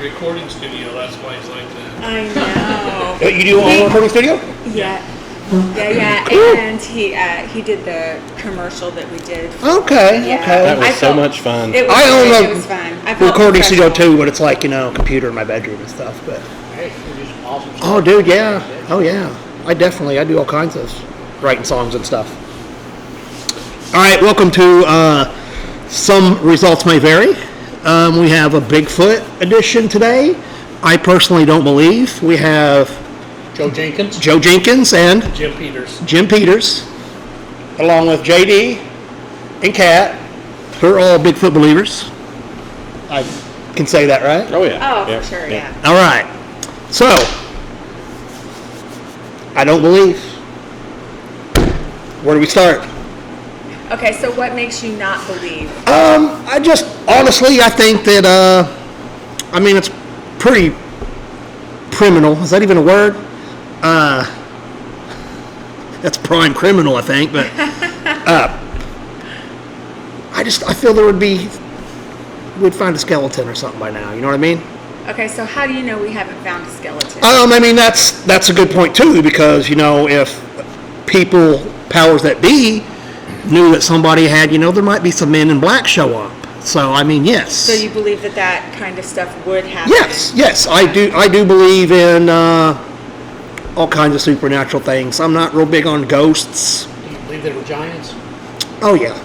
recording studio, that's why he's like that. I know. You do own a recording studio? Yeah. And he did the commercial that we did. Okay. That was so much fun. It was, I own it was fun. I a felt recording studio professional. too, but it's like, computer in my bedroom and stuff. But Hey, you do some awesome stuff. oh, dude, yeah. Oh, yeah. I do all kinds of writing songs and stuff. All right, welcome to Some Results May Vary. We have a Bigfoot edition today. I personally don't believe. We have Joe Jenkins. Joe Jenkins and Jim Peters. Jim Peters, along with JD and Kat, who are all Bigfoot believers. I can say that, right? Oh, yeah. Oh, for sure, yeah. All right. So, I don't believe. Where do we start? Okay, so what makes you not believe? I just, honestly, I think that, it's pretty criminal. Is that even a word? That's prime criminal, I think, but I feel we'd find a skeleton or something by now, you know what I mean? Okay, so how do you know we haven't found a skeleton? That's a good point too, because, if people, powers that be, knew that somebody had, there might be some men in black show up. So, yes. So you believe that kind of stuff would happen? Yes, I do believe in all kinds of supernatural things. I'm not real big on ghosts. Do you believe there were giants? Oh yeah.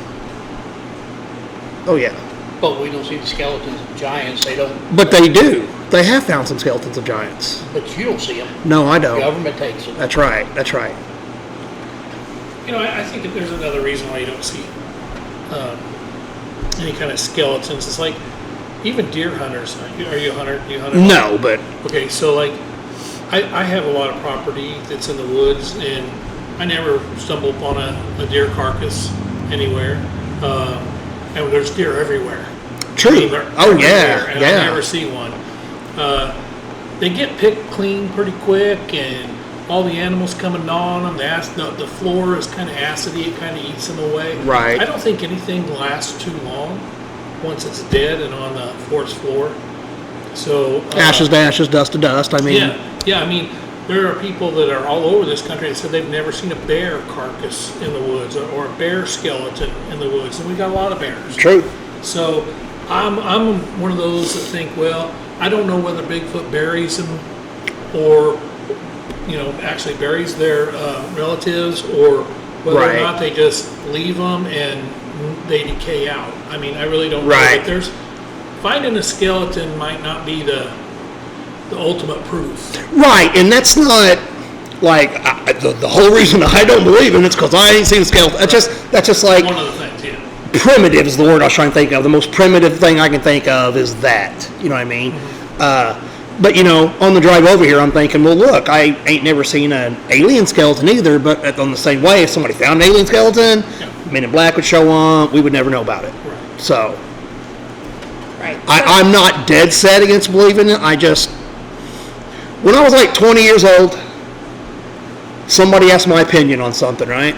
But we don't see the skeletons of giants. They don't. But they do. They have found some skeletons of giants. But you don't see them. No, I The don't. government takes them. That's right. I think that there's another reason why you don't see any kind of skeletons. It's like, even deer hunters. Are you a hunter? Do you hunt? No, but Okay, so like, I have a lot of property that's in the woods, and I never stumble upon a deer carcass anywhere. And there's deer everywhere. true. They're Oh everywhere, yeah, and yeah. I never see one. They get picked clean pretty quick, and all the animals come and gnaw on them. The floor is kind of acidy; it kind of eats them away. Right. I don't think anything lasts too long once it's dead and on the forest floor. So Ashes to ashes, dust to dust. yeah. There are people that are all over this country that said they've never seen a bear carcass in the woods or a bear skeleton in the woods, and we got a lot of bears. True. So I'm one of those that think, well, I don't know whether Bigfoot buries them or, actually buries their relatives, or whether Right. or not they just leave them and they decay out. I really don't know. Right. But finding a skeleton might not be the ultimate proof. Right, and that's not like the whole reason I don't believe in it's because I ain't seen a skeleton. That's just like One of the things, yeah. primitive is the word I was trying to think of. The most primitive thing I can think of is that. You know what I mean? But on the drive over here, I'm thinking, well, look, I ain't never seen an alien skeleton either. But on the same way, if somebody found an alien skeleton, Men in Black would show up. We would never know about it. Right. So Right. I'm not dead set against believing it. When I was like 20 years old, somebody asked my opinion on something, right?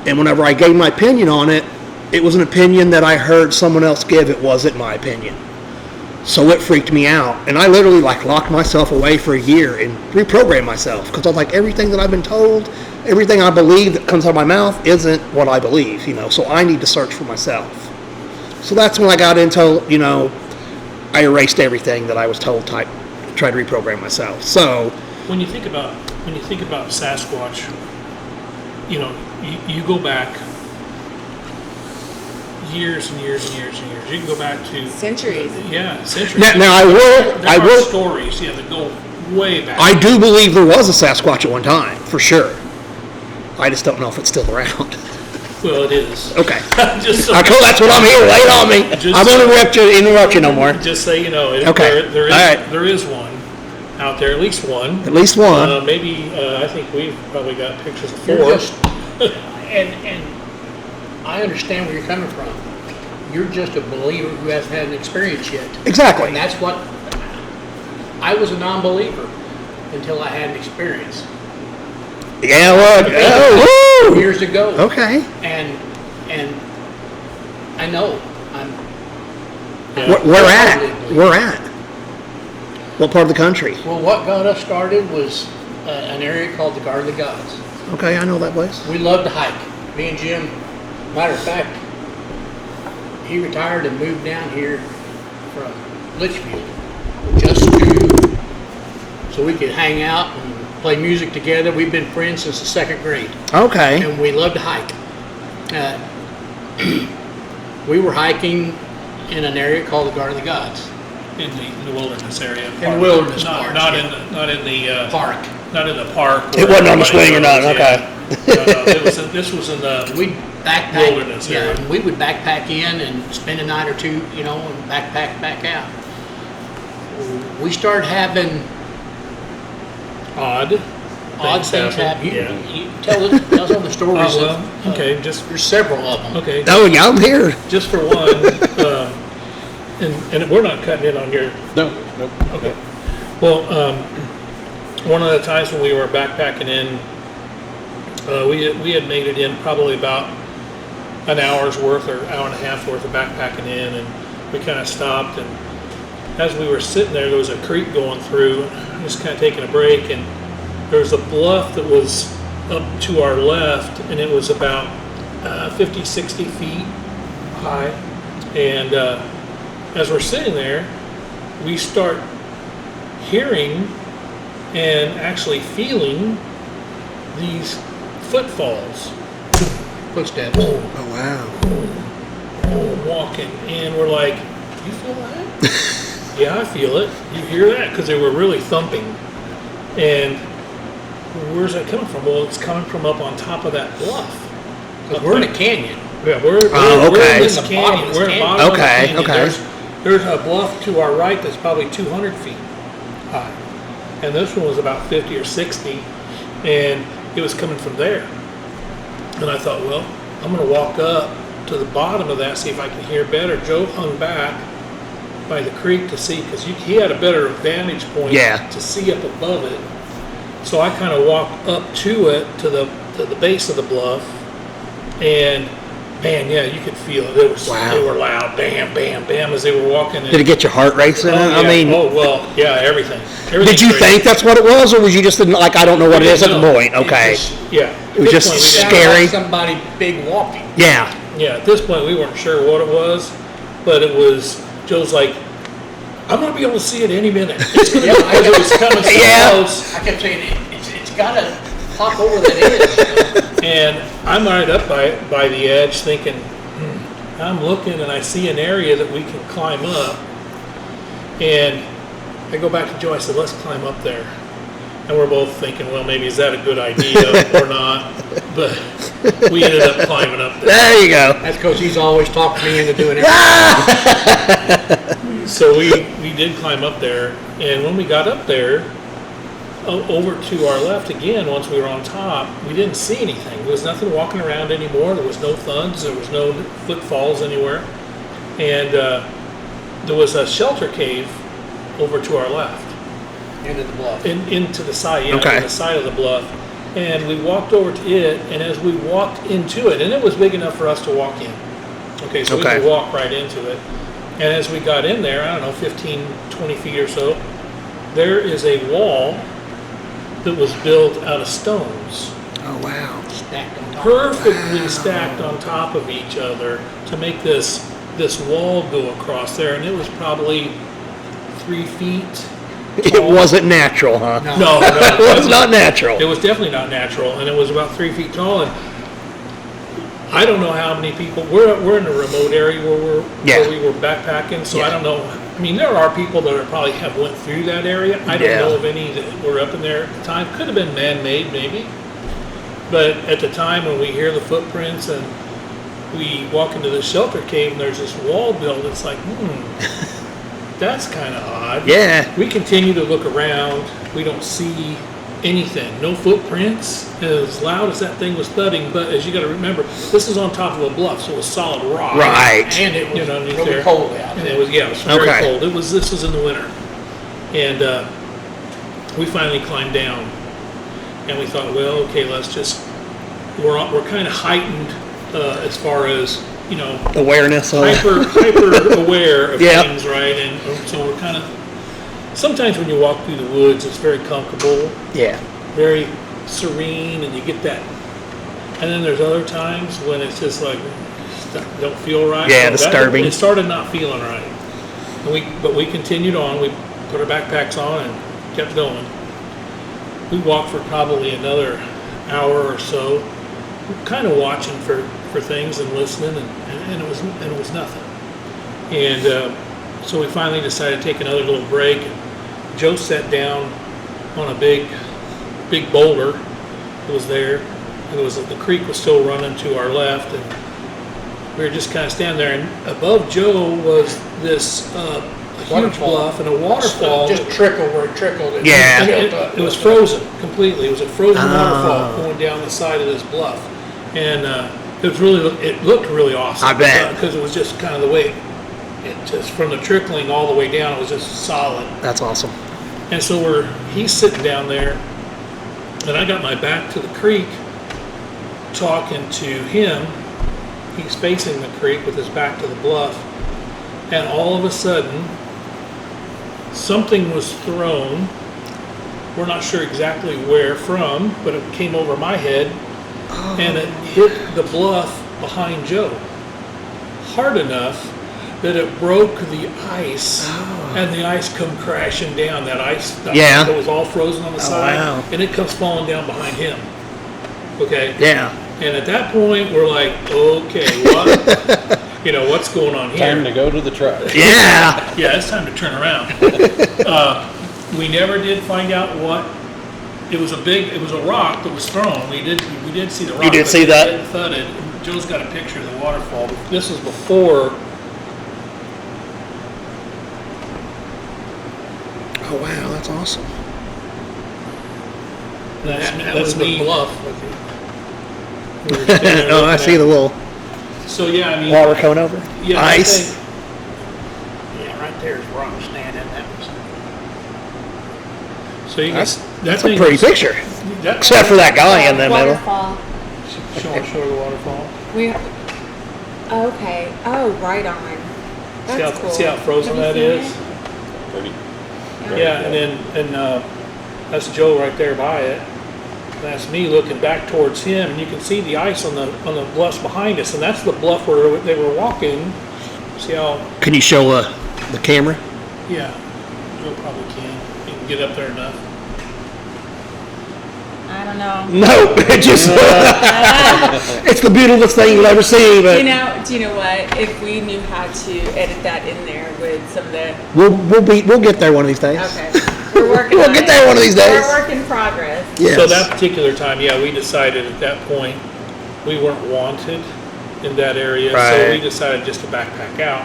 And whenever I gave my opinion on it, it was an opinion that I heard someone else give. It wasn't my opinion. So it freaked me out. And I literally locked myself away for a year and reprogrammed myself. Because I was like, everything that I've been told, everything I believe that comes out of my mouth isn't what I believe, So I need to search for myself. So that's when I got into, I erased everything that I was told, tried to reprogram myself. So When you think about Sasquatch, you go back years and years and years and years. You can go back to Centuries. Centuries. now I There are will. stories, that go way back. I do believe there was a Sasquatch at one time, for sure. I just don't know if it's still around. Well, it is. Okay. Just so, That's what I'm here. Lay it on me. I won't interrupt you no more. Just so you know, Okay. there is All right. there is one out there, at least one. At least one. Maybe I think we've probably got pictures of You're 4. just, and I understand where you're coming from. You're just a believer who hasn't had an experience yet. Exactly. And that's what I was a non-believer until I had an experience. Yeah, well, woo! Years ago. Okay. And I know I'm Where at? What part of the country? Well, what got us started was an area called the Garden of the Gods. Okay, I know that place. We love to hike. Me and Jim, matter of fact, he retired and moved down here from Litchfield just so we could hang out and play music together. We've been friends since the 2nd grade, Okay. and we love to hike. We were hiking in an area called the Garden of the Gods. In the wilderness area. In the wilderness Not, parts, not yeah. in the Park. Not in the park. It wasn't on the where swing or nothing, everybody okay. goes, yeah. No, this was in the We'd backpack. Wilderness Yeah, area. and we would backpack in and spend a night or two, and backpack back out. We started having odd things happen. Yeah. You tell some of the stories. Oh, well, of, okay, just there's several of them. okay. Oh, yeah, I'm here. Just for one, and we're not cutting in on your. No, nope. Okay. Well, one of the times when we were backpacking in, we had made it in probably about an hour's worth or hour and a half worth of backpacking in, and we kind of stopped. And as we were sitting there was a creek going through, just kind of taking a break, and there was a bluff that was up to our left, and it was about 50, 60 feet high. And as we're sitting there, we start hearing and actually feeling these footfalls. Footsteps. Oh, wow. Walking, and we're like, you feel that? Yeah, I feel it. You hear that? Because they were really thumping. And where's that coming from? Well, it's coming from up on top of that bluff. We're in a canyon. Yeah, we're okay. in this In the canyon. bottom of this We're in the canyon. bottom of the Okay, canyon. okay. There's a bluff to our right that's probably 200 feet high. And this one was about 50 or 60, and it was coming from there. And I thought, well, I'm going to walk up to the bottom of that, see if I can hear better. Joe hung back by the creek to see, because he had a better vantage point Yeah. to see up above it. So I kind of walked up to it, to the base of the bluff, and man, yeah, you could feel it. Wow. They were loud, bam, bam, bam, as they were walking. Did it get your heart racing? Oh, yeah. I mean, oh well, yeah, everything. did you think that's what it was, or was you just like, I don't know what it is at the No, point? Okay. Yeah. It was just At this point, scary. Like somebody big walking. Yeah. Yeah, at this point we weren't sure what it was, but it was, Joe's like, I'm gonna be able to see it any minute. It's gonna Yeah, because it was coming so Yeah. close. I kept saying it's got to pop over that edge. And I'm right up by the edge thinking, I'm looking and I see an area that we can climb up. And I go back to Joe, I said, let's climb up there. And we're both thinking, well, maybe is that a good idea or not? But we ended up climbing up there. There you go. That's because he's always talking me into doing it. So we did climb up there. And when we got up there, over to our left again, once we were on top, we didn't see anything. There was nothing walking around anymore. There was no thuds. There was no footfalls anywhere. And there was a shelter cave over to our left. Into the bluff. Into the side, yeah, Okay. to the side of the bluff. And we walked over to it, and as we walked into it, and it was big enough for us to walk in. Okay, so Okay. we could walk right into it. And as we got in there, I don't know, 15, 20 feet or so, there is a wall that was built out of stones, Oh, wow. Stacked on top. perfectly stacked on top of each other to make this wall go across there. And it was probably 3 feet. It wasn't natural, huh? No, It was not natural. It was definitely not natural, and it was about 3 feet tall. And I don't know how many people. We're in a remote area where we were backpacking, so I don't know. I mean, there are people that are probably have went through that area. I don't know of any that were up in there at the time. Could have been man-made, maybe. But at the time when we hear the footprints and we walk into the shelter cave and there's this wall built, it's like, that's kind of odd. Yeah. We continue to look around. We don't see anything. No footprints. As loud as that thing was thudding, but as you got to remember, this is on top of a bluff, so it was solid rock. Right. And it was underneath really there. cold out. And it was it was very Okay. cold. This was in the winter, and we finally climbed down, and we thought, well, okay, let's just. We're kind of heightened as far as Awareness of hyper aware of Yeah. things, right? And so we're kind of sometimes when you walk through the woods, it's very comfortable, Yeah. very serene, and you get that. And then there's other times when it's just like don't feel right. Yeah, So disturbing. It started not feeling right, but we continued on. We put our backpacks on and kept going. We walked for probably another hour or so, kind of watching for things and listening, and it was nothing. And so we finally decided to take another little break. Joe sat down on a big boulder that was there, and the creek was still running to our left, and we were just kind of standing there. And above Joe was this a huge Waterfall. bluff and a waterfall. Just trickle where it trickled. Yeah. And it was frozen completely. It was a frozen Oh. waterfall going down the side of this bluff, and it looked really awesome. I bet. Because it was just kind of the way it just from the trickling all the way down. It was just solid. That's awesome. And so he's sitting down there, and I got my back to the creek, talking to him. He's facing the creek with his back to the bluff, and all of a sudden, something was thrown. We're not sure exactly where from, but it came over my head, and it hit the bluff behind Joe hard enough that it broke the ice, and the ice come crashing down. That ice Yeah. that was all frozen on the side, wow. and it comes falling down behind him. Okay. Yeah. And at that point, we're like, okay, what? What's going on here? Time to go to the truck. Yeah. Yeah, it's time to turn around. We never did find out what. It was a rock that was thrown. We did see the rock. You did but see that? It thudded. Joe's got a picture of the waterfall. This is before. Oh wow, that's awesome. That was the me. bluff. We were standing there Oh, I looking see at the it. little So yeah, I mean, water coming over. yeah, I Ice. think- Yeah, right there's rock standing. That was. So you That's, can, that's that a thing- pretty picture. that- Except for that guy in the middle. Waterfall. Show the waterfall. Okay. Oh, right on. That's cool. See how frozen Have that you is? seen Pretty. it? Yeah, and that's Joe right there by it. And that's me looking back towards him, and you can see the ice on the bluffs behind us, and that's the bluff where they were walking. See how? Can you show the camera? Yeah, Joe probably can. He can get up there enough. I don't know. No, it just it's the beautifulest thing you'll ever see. But Do you know what? If we knew how to edit that in there with some of the we'll get there one of these days. okay, we're working. We'll on get it. there one of these days. We're a work in progress. Yes. So that particular time, yeah, we decided at that point we weren't wanted in that area, so Right. we decided just to backpack out.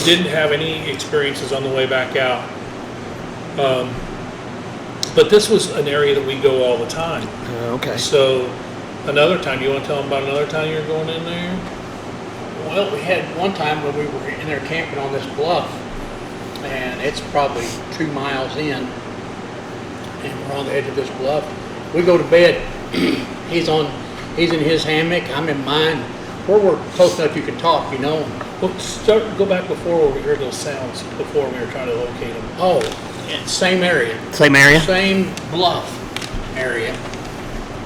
Didn't have any experiences on the way back out. But this was an area that we go all the time. Okay. So another time, you want to tell them about another time you were going in there? Well, we had one time when we were in there camping on this bluff, and it's probably 2 miles in, and we're on the edge of this bluff. We go to bed. He's in his hammock. I'm in mine. We're close enough you can talk, Well, go back before where we heard those sounds before we were trying to locate them. Oh, yeah, same area. Same area. Same bluff area.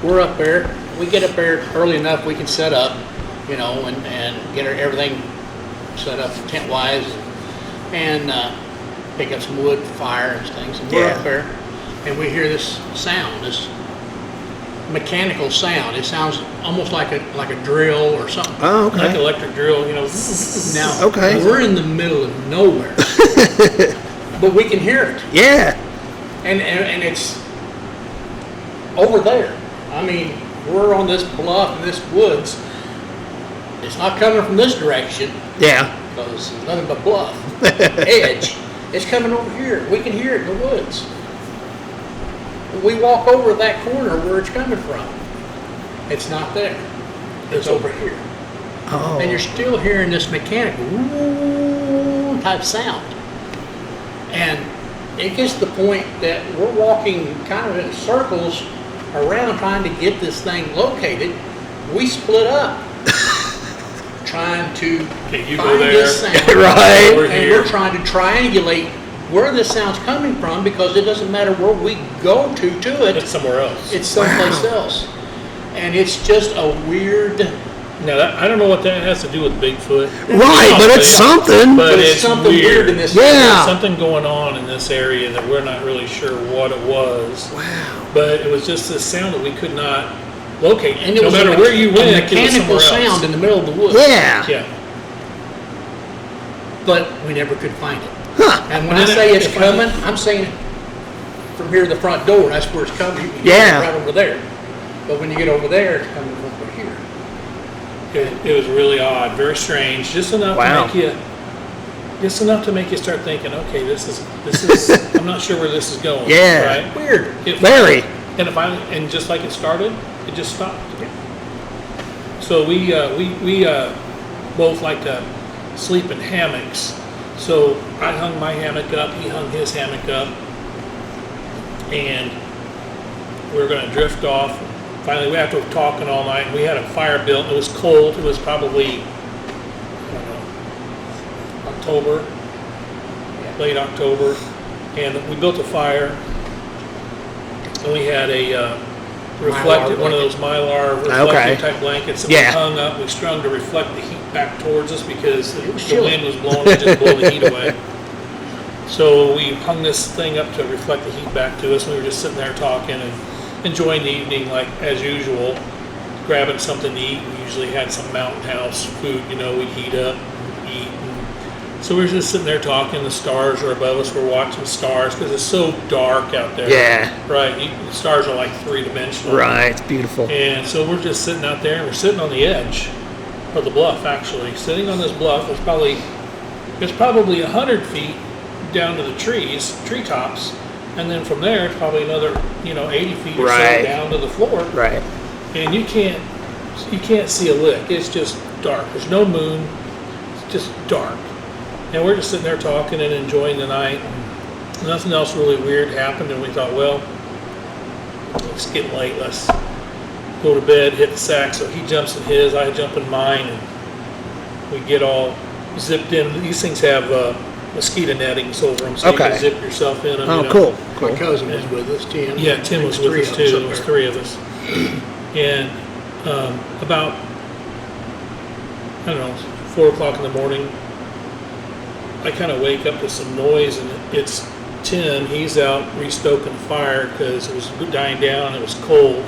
We're up there. We get up there early enough we can set up, and get everything set up tent-wise, and pick up some wood, fire, and things. And we're Yeah. up there, and we hear this sound, this mechanical sound. It sounds almost like a drill or something. Oh, Like okay. electric drill, Now, Okay. we're in the middle of nowhere, but we can hear it. Yeah. And it's over there. I mean, we're on this bluff in this woods. It's not coming from this direction Yeah. because it's nothing but bluff. Edge. It's coming over here. We can hear it in the woods. We walk over that corner where it's coming from. It's not there. It's over here. Oh. And you're still hearing this mechanical type sound. And it gets to the point that we're walking kind of in circles around trying to get this thing located. We split up trying to Okay, you go find there. this sound. Right. Over And here. we're trying to triangulate where this sound's coming from, because it doesn't matter where we go to it. It's somewhere else. It's someplace else. And it's just a weird... Now, I don't know what that has to do with Bigfoot. Right, but it's something. But it's it's something weird in this Yeah. There's something going on in this area that we're not really sure what it was. Wow. But it was just this sound that we could not locate. And it no was matter where you went, a it was mechanical somewhere else. sound in the middle of the woods. Yeah. Yeah. But we never could find it. Huh. And when And I then say it- it's if I- coming, I'm saying from here to the front door, that's where it's coming. You can hear Yeah. it right over there. But when you get over there, it's coming from over here. It was really odd, very strange, just enough Wow. to make you start thinking, okay, this is, I'm not sure where this is going. Yeah. Right? Weird. Very. And just like it started, it just stopped. So we both like to sleep in hammocks. So I hung my hammock up, he hung his hammock up, and we were going to drift off. Finally, we after talking all night, we had a fire built. It was cold. It was probably, I don't know, October, late October, and we built a fire. And we had a reflective, one of those Mylar reflective type blankets that we hung up. We strung to reflect the heat back towards us because the wind was blowing, it just blow the heat away. So we hung this thing up to reflect the heat back to us. And we were just sitting there talking and enjoying the evening like as usual, grabbing something to eat. We usually had some Mountain House food, we'd heat up, eat. So we were just sitting there talking. The stars are above us. We're watching stars because it's so dark out there. Yeah. Right. The stars are like three-dimensional. Right. It's beautiful. And so we're just sitting out there, and we're sitting on the edge of the bluff, actually. Sitting on this bluff, it's probably 100 feet down to the treetops. And then from there, it's probably another, 80 feet or Right. so down to the floor. Right. And you can't see a lick. It's just dark. There's no moon. It's just dark. And we're just sitting there talking and enjoying the night. And nothing else really weird happened. And we thought, well, it's getting late. Let's go to bed, hit the sack. So he jumps in his, I jump in mine, and we get all zipped in. These things have mosquito nettings over them, so you can zip yourself in them. Oh, cool. My cousin was with us, Tim. Yeah, Tim was with us too. There was 3 of us. And about, 4 o'clock in the morning, I kind of wake up to some noise, and it's Tim. He's out restoking the fire because it was dying down. It was cold.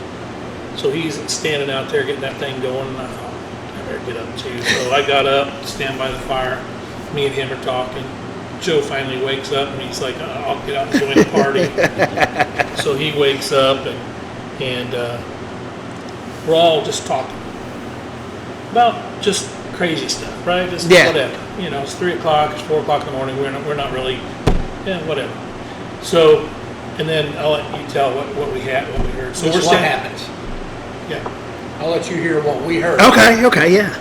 So he's standing out there getting that thing going, and I thought, I better get up too. So I got up, stand by the fire. Me and him are talking. Joe finally wakes up, and he's like, I'll get out and join the party. So he wakes up, and we're all just talking about just crazy stuff, right? Just whatever. It's 3 o'clock, it's 4 o'clock in the morning. We're not really, whatever. So, and then I'll let you tell what we had, what we heard. So This is what happens. Yeah. I'll let you hear what we heard. Okay, yeah.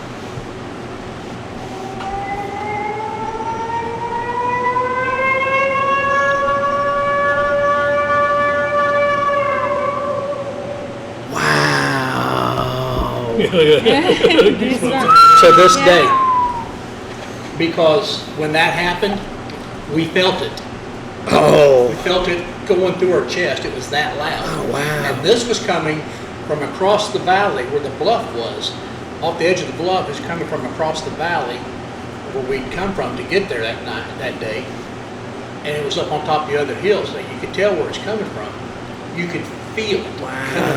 Wow. To this day. Because when that happened, we felt it. Oh. We felt it going through our chest. It was that loud. Oh, wow. And this was coming from across the valley where the bluff was. Off the edge of the bluff is coming from across the valley where we'd come from to get there that night, that day. And it was up on top of the other hills. So you could tell where it's coming from. You could feel it. Wow.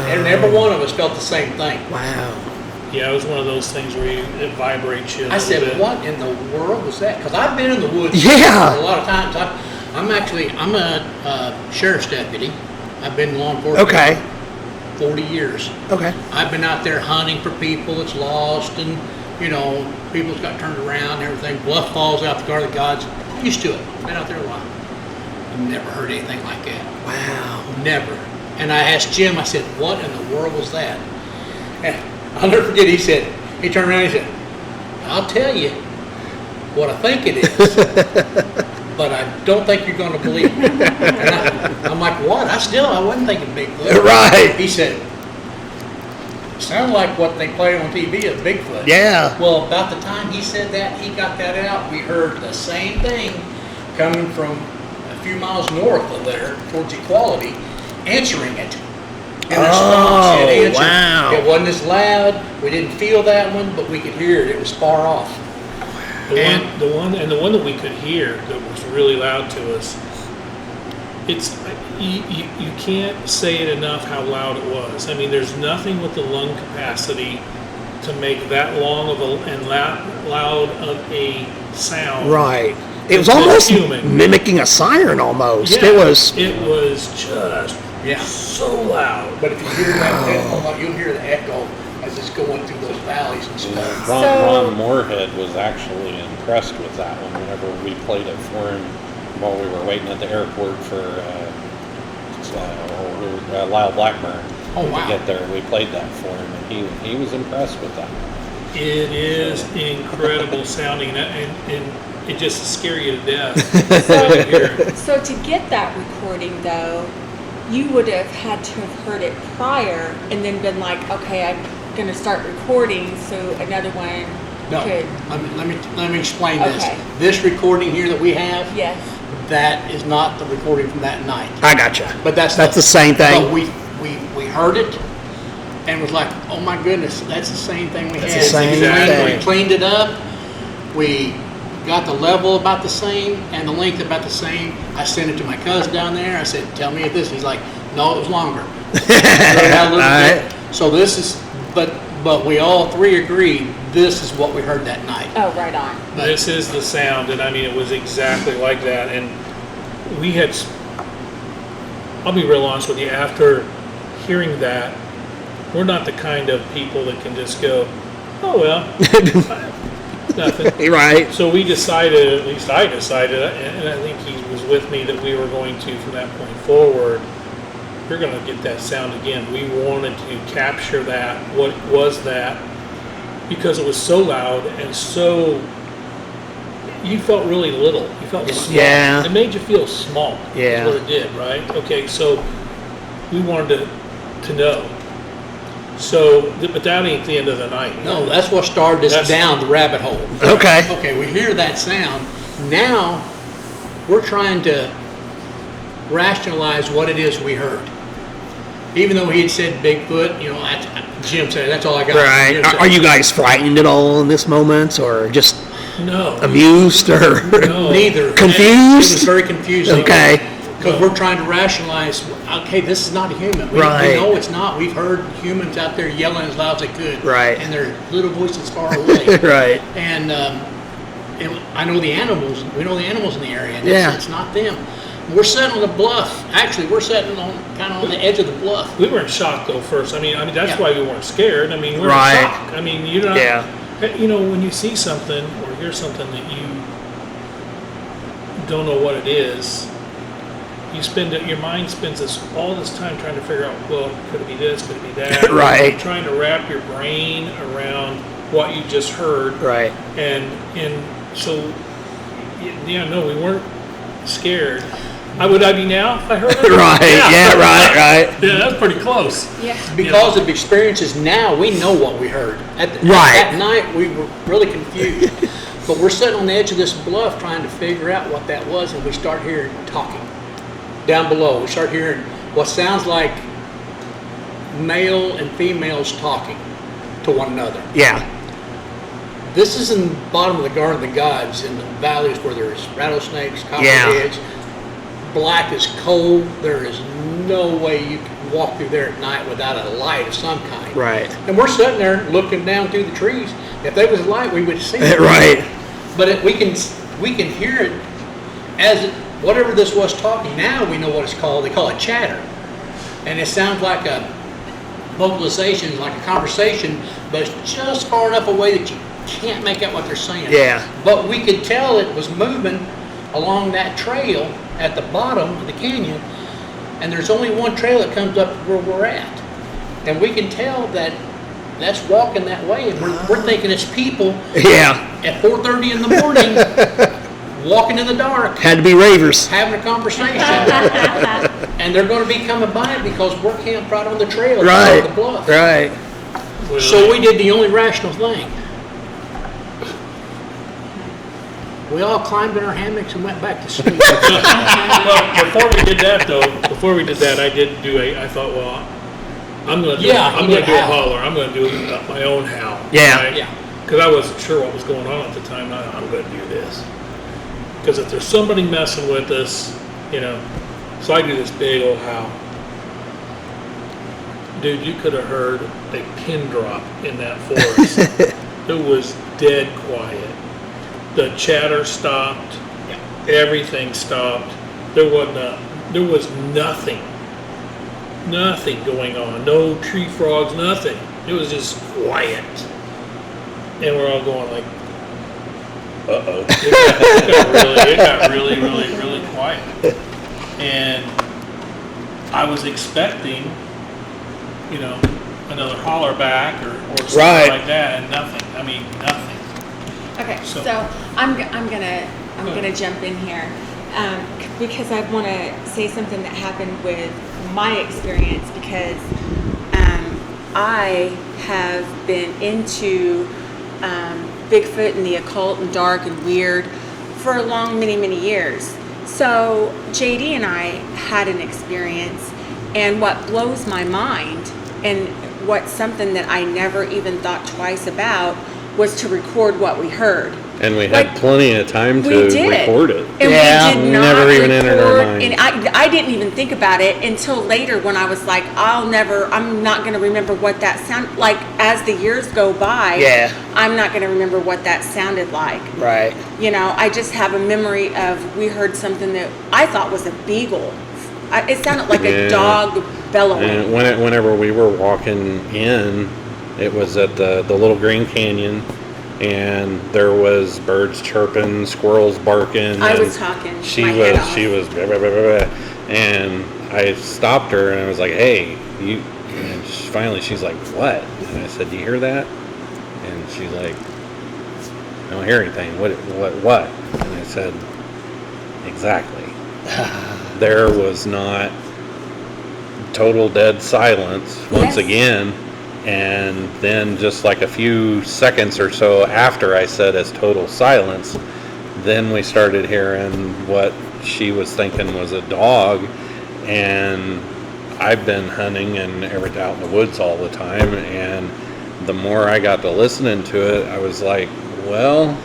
And every one of us felt the same thing. Wow. Yeah, it was one of those things where it vibrates you. I said, what in the world was that? Because I've been in the woods Yeah. a lot of times. I'm a sheriff's deputy. I've been in law enforcement Okay. for 40 years. Okay. I've been out there hunting for people that's lost, and people's got turned around and everything. Bluff falls out the guard of the gods. Used to it. Been out there a lot. Never heard anything like that. Wow. Never. And I asked Jim, I said, what in the world was that? And I'll never forget, he turned around and he said, I'll tell you what I think it is, but I don't think you're going to believe me. And I'm like, what? I wasn't thinking Bigfoot. Right. He said, sounds like what they play on TV of Bigfoot. Yeah. Well, about the time he said that, he got that out, we heard the same thing coming from a few miles north of there, towards Equality, answering it. In Oh, response, it answered. wow. It wasn't as loud. We didn't feel that one, but we could hear it. It was far off. The one that we could hear that was really loud to us. It's you can't say it enough how loud it was. I mean, there's nothing with the lung capacity to make that long of loud of a sound. Right. It was It's almost human. mimicking a siren almost. Yeah, It was. just Yeah. so loud. But if you hear that, you'll hear the echo as it's going through those valleys and stuff. Ron Moorhead was actually impressed with that one whenever we played it for him while we were waiting at the airport for Lyle Blackburn Oh, wow. to get there. We played that for him, and he was impressed with that. It is incredible sounding, and it just scare you to death. when you hear it. So to get that recording though, you would have had to have heard it prior and then been like, okay, I'm gonna start recording so another one No, could. let me explain this. Okay. This recording here that we have, Yes. that is not the recording from that night. I gotcha. But that's the same thing. But we heard it and was like, oh my goodness, that's the same thing we That's had. the same thing. We cleaned it up. We got the level about the same and the length about the same. I sent it to my cousin down there. I said, tell me if this. He's like, no, it was longer. So it had a little Alright. bit. So this is, but we all three agreed this is what we heard that night. Oh, right on. But This is the sound, and I mean, it was exactly like that. And we had, I'll be real honest with you, after hearing that, we're not the kind of people that can just go, oh, well, it's nothing. Right. So we decided, at least I decided, and I think he was with me, that we were going to, from that point forward, we're going to get that sound again. We wanted to capture that, what was that, because it was so loud and so, you felt really little. You felt small. Yeah. It made you feel small. Yeah. That's what it did, right? Okay, so we wanted to know. So, but that ain't the end of the night. no, that's what started us That's- down the rabbit hole. Okay. Okay, we hear that sound. Now, we're trying to rationalize what it is we heard. Even though he had said Bigfoot, Jim said, that's all I got. Right. Jim said- Are you guys frightened at all in this moment, or just No. amused, or No. Neither. Confused? It was very confusing. Okay. Because we're trying to rationalize, okay, this is not a human. We Right. know it's not. We've heard humans out there yelling as loud as they could. Right. And their little voices far away. right? And I know the animals. We know the animals in the area. And Yeah. it's not them. We're sitting on the bluff. Actually, we're sitting on kind of on the edge of the bluff. We were in shock though first. I mean that's Yeah. why we weren't scared. I mean, we were Right. in shock. I mean, you're not. Yeah. When you see something or hear something that you don't know what it is, your mind spends all this time trying to figure out, well, could it be this? Could it be that? Right. Trying to wrap your brain around what you just heard. Right. And so, yeah, no, we weren't scared. Would I be now if I heard it? Right. Yeah. Right. Yeah, that's pretty close. Yeah. Because of experiences now, we know what we heard. Right. That night, we were really confused. But we're sitting on the edge of this bluff trying to figure out what that was, and we start hearing talking down below. We start hearing what sounds like male and females talking to one another. Yeah. This is in the bottom of the Garden of the Gods in the valleys where there's rattlesnakes, Yeah. copperheads, black as coal. There is no way you can walk through there at night without a light of some kind. Right. And we're sitting there looking down through the trees. If there was a light, we would see it. Right. But we can hear it as whatever this was talking. Now we know what it's called. They call it chatter, and it sounds like a vocalization, like a conversation, but it's just far enough away that you can't make out what they're saying. Yeah. But we could tell it was moving along that trail at the bottom of the canyon, and there's only one trail that comes up where we're at, and we can tell that that's walking that way, and we're thinking it's people Yeah. at 4:30 in the morning walking in the dark Had to be ravers. having a conversation. And they're going to be coming by because we're camped right on the trail Right. of the bluff. Right. So we did the only rational thing. We all climbed in our hammocks and went back to sleep. Well, before we did that, I thought, well, I'm gonna do a holler. I'm gonna do my own howl. Yeah. Right? Yeah. Because I wasn't sure what was going on at the time. I'm gonna do this. Because if there's somebody messing with us, so I do this big old howl. Dude, you could have heard a pin drop in that forest. It was dead quiet. The chatter stopped. Yeah. Everything stopped. There was nothing going on. No tree frogs, nothing. It was just quiet. And we're all going like, uh-oh. It got really, really, really quiet. And I was expecting, another holler back or something Right. like that, and nothing. I mean, nothing. Okay, So- so I'm gonna jump in here because I want to say something that happened with my experience because I have been into Bigfoot and the occult and dark and weird for a long many years. So JD and I had an experience, and what blows my mind and what's something that I never even thought twice about was to record what we heard. And we had plenty of time to record it. And Yeah. we did not Never even entered our record, minds. and I didn't even think about it until later when I was like, I'm not going to remember what that sounded like. As the years go by, Yeah. I'm not going to remember what that sounded like. Right. I just have a memory of we heard something that I thought was a beagle. It sounded like a Yeah. dog bellowing. And whenever we were walking in, it was at the Little Green Canyon, and there was birds chirping, squirrels barking. I and was talking She my head was off. she was blah, blah, blah, blah, blah. And I stopped her and I was like, "Hey, you!" And finally, she's like, "What?" And I said, "Do you hear that?" And she's like, "I don't hear anything. What? And I said, "Exactly." There was not total dead silence once Yes. again, and then just like a few seconds or so after I said it's total silence, then we started hearing what she was thinking was a dog. And I've been hunting and out in the woods all the time, and the more I got to listening to it, I was like, well,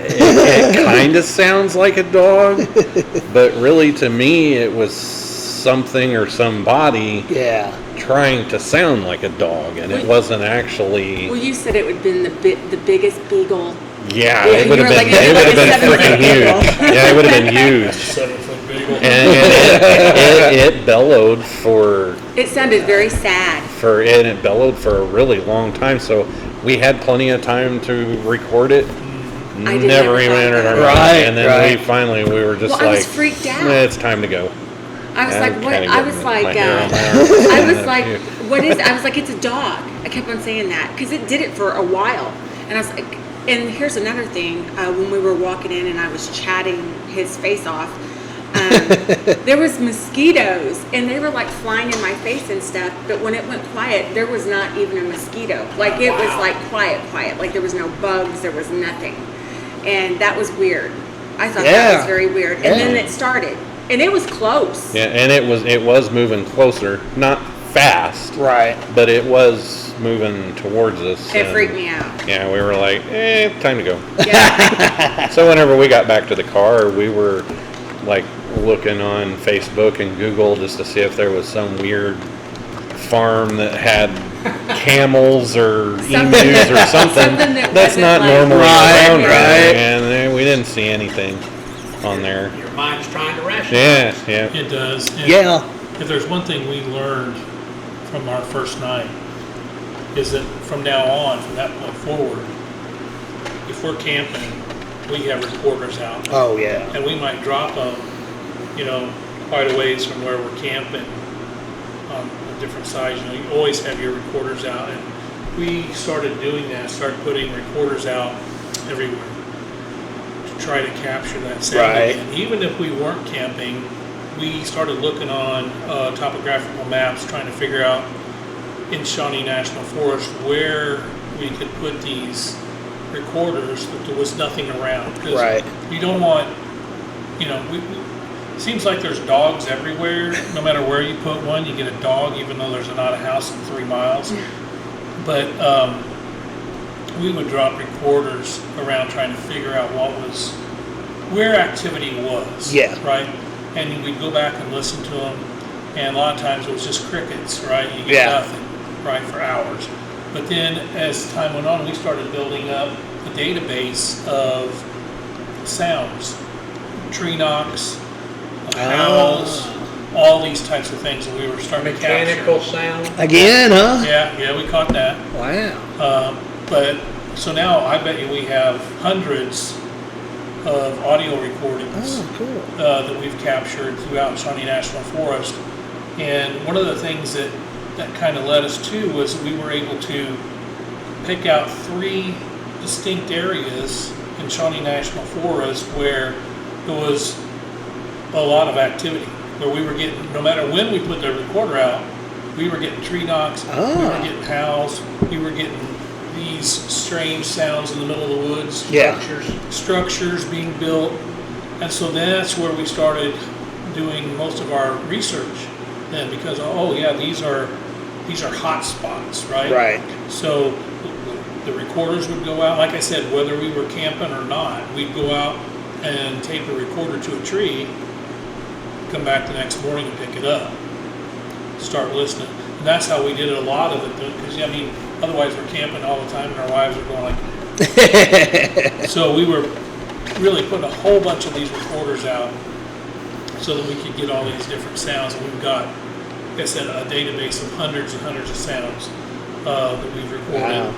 it kind of sounds like a dog, but really to me it was something or somebody Yeah. trying to sound like a dog, and it wasn't actually. Well, you said it would have been the biggest beagle. Yeah, Yeah, it would you have were been. like, It would have like a been freaking 7-foot beagle. huge. Yeah, it would have been huge. 7-foot beagle. And it bellowed for It sounded very sad. and it bellowed for a really long time. So we had plenty of time to record it. I did Never never even thought entered our about it. mind. Right, And then right. we were just Well, I like, was freaked out. It's time to go. I was I'm like, what? kinda I getting was my like, hair on my arm. I was like, Yeah. what is? I was like, it's a dog. I kept on saying that because it did it for a while, and I was like, and here's another thing. When we were walking in and I was chatting his face off, there was mosquitoes and they were like flying in my face and stuff. But when it went quiet, there was not even a mosquito. Like it was like quiet. Like there was no bugs. There was nothing, and that was weird. I thought that Yeah. was very weird. And then it started, and it was close. Yeah, and it was moving closer, not fast, Right. but it was moving towards us. It and, freaked me out. Yeah, we were like, time to go. Yeah. So whenever we got back to the car, we were like looking on Facebook and Google just to see if there was some weird farm that had camels or emus or something Something that that's wasn't not like- normally Right, around right. and we didn't see anything on there. Your mind's trying to rationalize. Yeah. It does. And Yeah. If there's one thing we learned from our first night, is that from now on, from that point forward, if we're camping, we have recorders out. Oh, yeah. And we might drop them, quite a ways from where we're camping on a different size. You always have your recorders out. And we started doing that, started putting recorders out everywhere to try to capture that sound Right. again. Even if we weren't camping, we started looking on topographical maps, trying to figure out in Shawnee National Forest where we could put these recorders that there was nothing around. 'Cause Right. you don't want, seems like there's dogs everywhere. No matter where you put one, you get a dog, even though there's not a house in 3 miles. But we would drop recorders around trying to figure out where activity was. Yeah. Right? And we'd go back and listen to them, and a lot of times it was just crickets, right? You get Yeah. nothing, right, for hours. But then as time went on, we started building up a database of sounds, tree knocks, howls, all these types of things that we were starting to capture. Mechanical sound. Again, huh? Yeah, we caught that. Wow. But so now I bet you we have hundreds of audio recordings Oh, cool. that we've captured throughout Shawnee National Forest. And one of the things that kind of led us to was we were able to pick out 3 distinct areas in Shawnee National Forest where there was a lot of activity, where we were getting, no matter when we put the recorder out, we were getting tree knocks, we were getting howls, we were getting these strange sounds in the middle of the woods. Yeah. Structures being built. And so that's where we started doing most of our research then, because, these are hot spots, right? Right. So the recorders would go out, like I said, whether we were camping or not, we'd go out and tape a recorder to a tree, come back the next morning and pick it up, start listening. And that's how we did a lot of it, because, otherwise we're camping all the time and our wives are going like, so we were really putting a whole bunch of these recorders out so that we could get all these different sounds. And we've got, like I said, a database of hundreds and hundreds of sounds that we've recorded. Wow.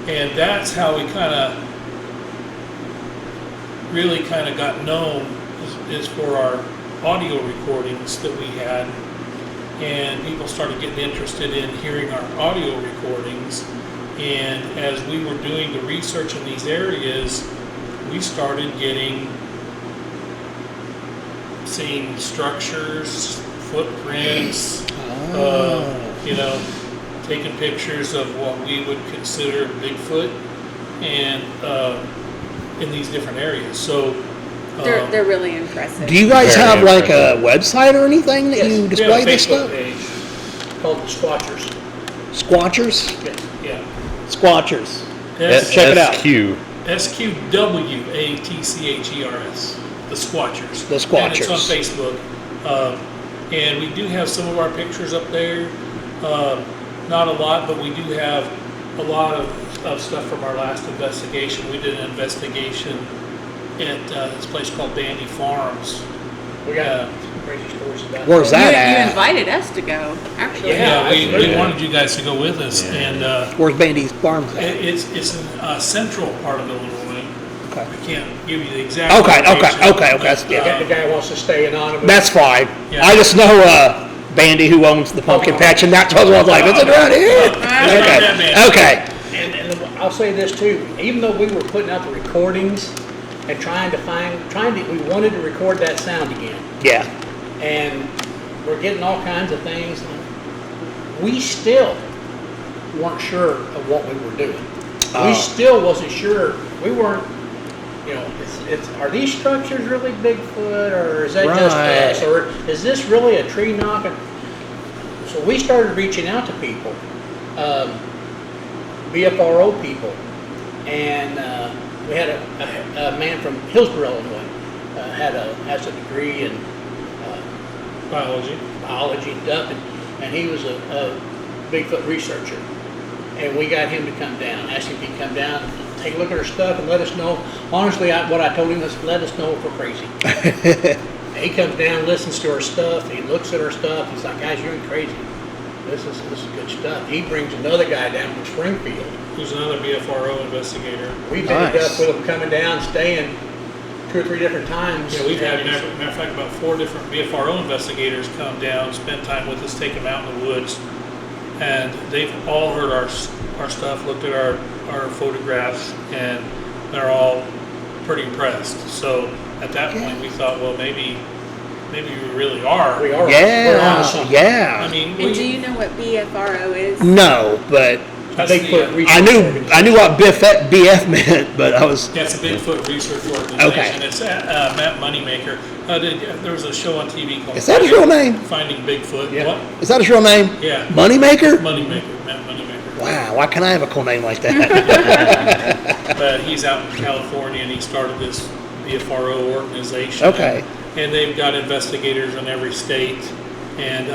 And that's how we really got known is for our audio recordings that we had. And people started getting interested in hearing our audio recordings. And as we were doing the research in these areas, we started seeing structures, footprints, taking pictures of what we would consider Bigfoot, and in these different areas. So They're really impressive. Do you guys Very have like a impressive. website or anything that you we display have a this Facebook stuff? page. Called the Sqwatchers. Sqwatchers? Yeah. Sqwatchers. S- Check it out. SQ. Sqwatchers. The Sqwatchers. The Sqwatchers. And it's on Facebook. And we do have some of our pictures up there. Not a lot, but we do have a lot of stuff from our last investigation. We did an investigation at this place called Bandy Farms. We got crazy stories about Where's You, that you at? invited us to go, actually. Yeah. we absolutely. wanted you guys to go with us, Yeah. and Where's Bandy's Farms at? it's in central part of Illinois. Okay. I can't give you the exact. Okay. location, That's, but, yeah. The guy wants to stay anonymous. That's fine. Yeah. I just know Bandy who owns the pumpkin patch, and that's what I was like, is it around here? It's not that bad. Okay. And I'll say this too, even though we were putting out the recordings and we wanted to record that sound again, Yeah. and we're getting all kinds of things, we still weren't sure of what we were doing. Oh. We still wasn't sure. We weren't, are these structures really Bigfoot, or is that just us, Right. or is this really a tree knocking? So we started reaching out to people, BFRO people, and we had a man from Hillsborough, Illinois, has a degree in Biology. biology stuff, and he was a Bigfoot researcher. And we got him to come down, asked him if he'd come down, take a look at our stuff, and let us know. Honestly, what I told him was, let us know if we're crazy. And he comes down, listens to our stuff, he looks at our stuff, he's like, guys, you're crazy. This is good stuff. He brings another guy down from Springfield. Who's another BFRO investigator. We've ended Nice. up with him coming down, staying 2 or 3 different times. Yeah, we've had, matter of fact, about 4 different BFRO investigators come down, spend time with us, take them out in the woods, and they've all heard our stuff, looked at our photographs, and they're all pretty impressed. So at that point, we thought, well, maybe we really are. We are. We're on Yeah. something. Yeah. I mean, And do you know what BFRO is? No, but That's the, Bigfoot research I knew organization. what BF meant, but I was That's a Bigfoot research organization. Okay. It's Matt Moneymaker. There was a show on TV called Is that his real name? Finding Bigfoot. Yeah. What? Is that his real name? Yeah. Moneymaker? Moneymaker, Matt Moneymaker. Wow, why can't I have a cool name like that? But he's out in California and he started this BFRO organization. Okay. And they've got investigators in every state. And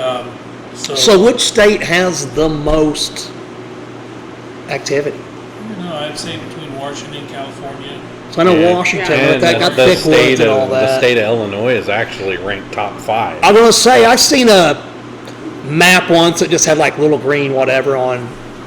So which state has the most activity? I'd say between Washington and California. So I know Yeah. Washington, Yeah. but that got the thick woods and all the that. state of Illinois is actually ranked top 5. I was gonna say I seen a map once that just had like little green whatever on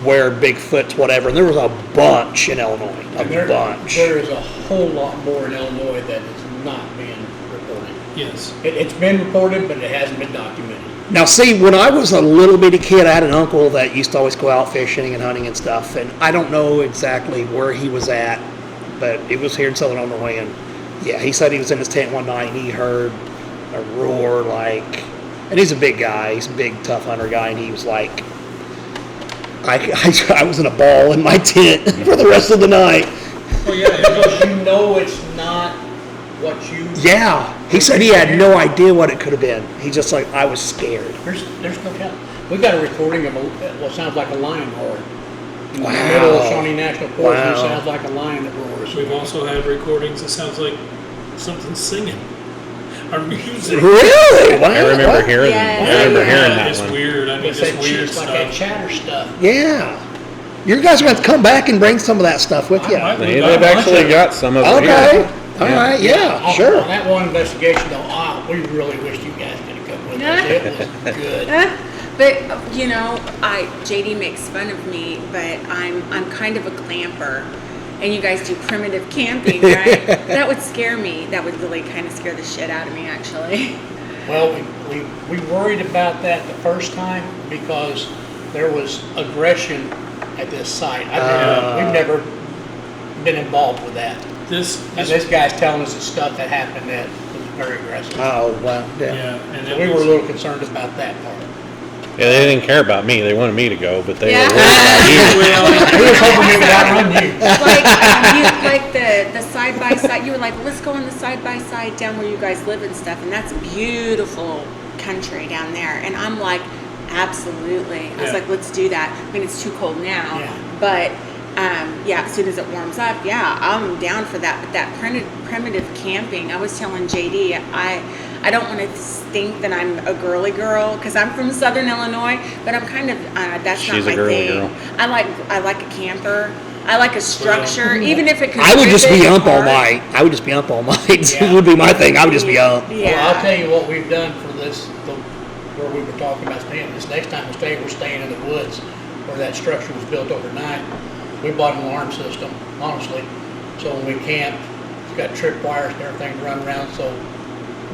where Bigfoot's whatever, and there was a bunch in Illinois, And there bunch. is a whole lot more in Illinois that is not being reported. Yes. It's been reported, but it hasn't been documented. Now, see, when I was a little bitty kid, I had an uncle that used to always go out fishing and hunting and stuff, and I don't know exactly where he was at, but it was here in Southern Illinois, and yeah, he said he was in his tent one night and he heard a roar like, and he's a big guy, he's a big tough hunter guy, and he was like, I was in a ball in my tent for the rest of the night. Oh, yeah. Because you know it's not what you. Yeah, he said he had no idea what it could have been. He just like, I was scared. There's no doubt. We got a recording of what sounds like a lion roar. In the Wow. middle of Shawnee National Forest, Wow. it sounds like a lion that roars. We've also had recordings that sounds like something singing. Or music. Really? Wow. I remember hearing, Yes. I remember hearing that It's one. weird. I mean, It's just that weird it's like that stuff. chatter stuff. Yeah. You guys are going to have to come back and bring some of that stuff with you. They've actually got some over Okay. here. All right. Yeah, On sure. that one investigation, though, we really wish you guys could have come with us. It was good. But JD makes fun of me, but I'm kind of a clamper, and you guys do primitive camping, right? That would scare me. That would really kind of scare the shit out of me, actually. Well, we worried about that the first time because there was aggression at this site. We've never been involved with that. And this guy's telling us the stuff that happened that was very aggressive. Oh, wow. Yeah, Yeah. and So it we were was- a little concerned about that part. Yeah, they didn't care about me. They wanted me to go, but they Yeah. were worried about We was hoping we would outrun you. like the side by side. You were like, let's go on the side by side down where you guys live and stuff, and that's beautiful country down there. And I'm like, absolutely. I was Yeah. like, let's do that. I mean, it's too cold now, Yeah. but yeah, as soon as it warms up, yeah, I'm down for that. But that primitive camping, I was telling JD, I don't want to think that I'm a girly girl because I'm from Southern Illinois, but I'm kind of that's She's not a my girly thing. girl. I like a camper. I like a structure, even if it could. I would just rip be it up all apart. night. I would just be up all night. Yeah. It would be my thing. I would just be up. Yeah. Well, I'll tell you what we've done for this, where we were talking about staying. This next time we're staying in the woods where that structure was built overnight. We bought an alarm system, honestly. So when we camp, it's got tripwires and everything to run around, so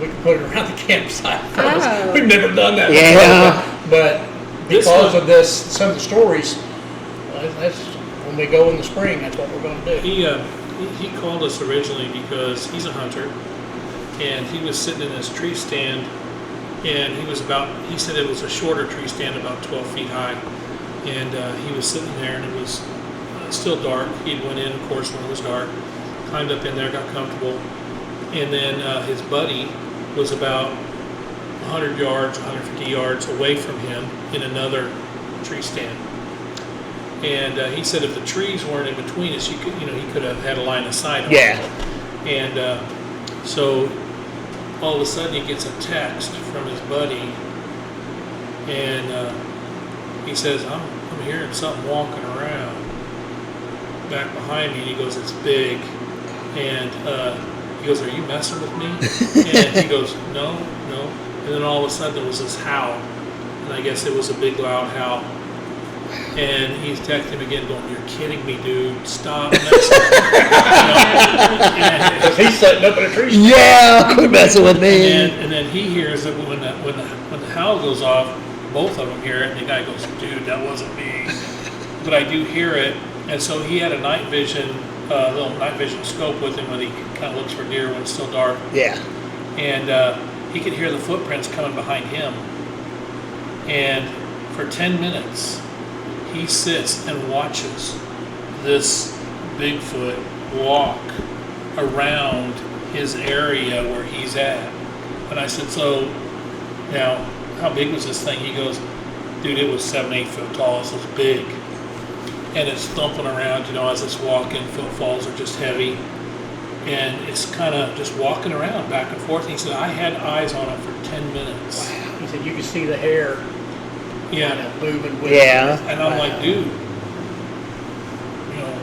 we can put it around the campsite for us. Oh. We've never done that Yeah. before. But This because one- of this, some of the stories, that's when we go in the spring, that's what we're going to do. He called us originally because he's a hunter, and he was sitting in this tree stand, and he said it was a shorter tree stand, about 12 feet high, and he was sitting there, and it was still dark. He went in, of course, when it was dark, climbed up in there, got comfortable, and then his buddy was about 100 yards, 150 yards away from him in another tree stand. And he said if the trees weren't in between us, he could have had a line of sight on Yeah. it. And so all of a sudden he gets a text from his buddy, and he says, I'm hearing something walking around back behind me. And he goes, it's big. And he goes, are you messing with me? And he goes, no. And then all of a sudden there was this howl. And I guess it was a big loud howl. And he's texting him again going, you're kidding me, dude. Stop messing with me. He's setting up in a tree stand. Yeah, quit messing with me. And then he hears that when the howl goes off, both of them hear it, and the guy goes, dude, that wasn't me. But I do hear it. And so he had a little night vision scope with him when he kind of looks for deer when it's still dark. Yeah. And he could hear the footprints coming behind him. And for 10 minutes, he sits and watches this Bigfoot walk around his area where he's at. And I said, so now, how big was this thing? He goes, dude, it was 7-8 foot tall. So it's big. And it's thumping around, as it's walking. Footfalls are just heavy. And it's kind of just walking around back and forth. He said, I had eyes on it for 10 minutes. Wow. He said you could see the hair kind of moving with Yeah. it. And I'm like, dude,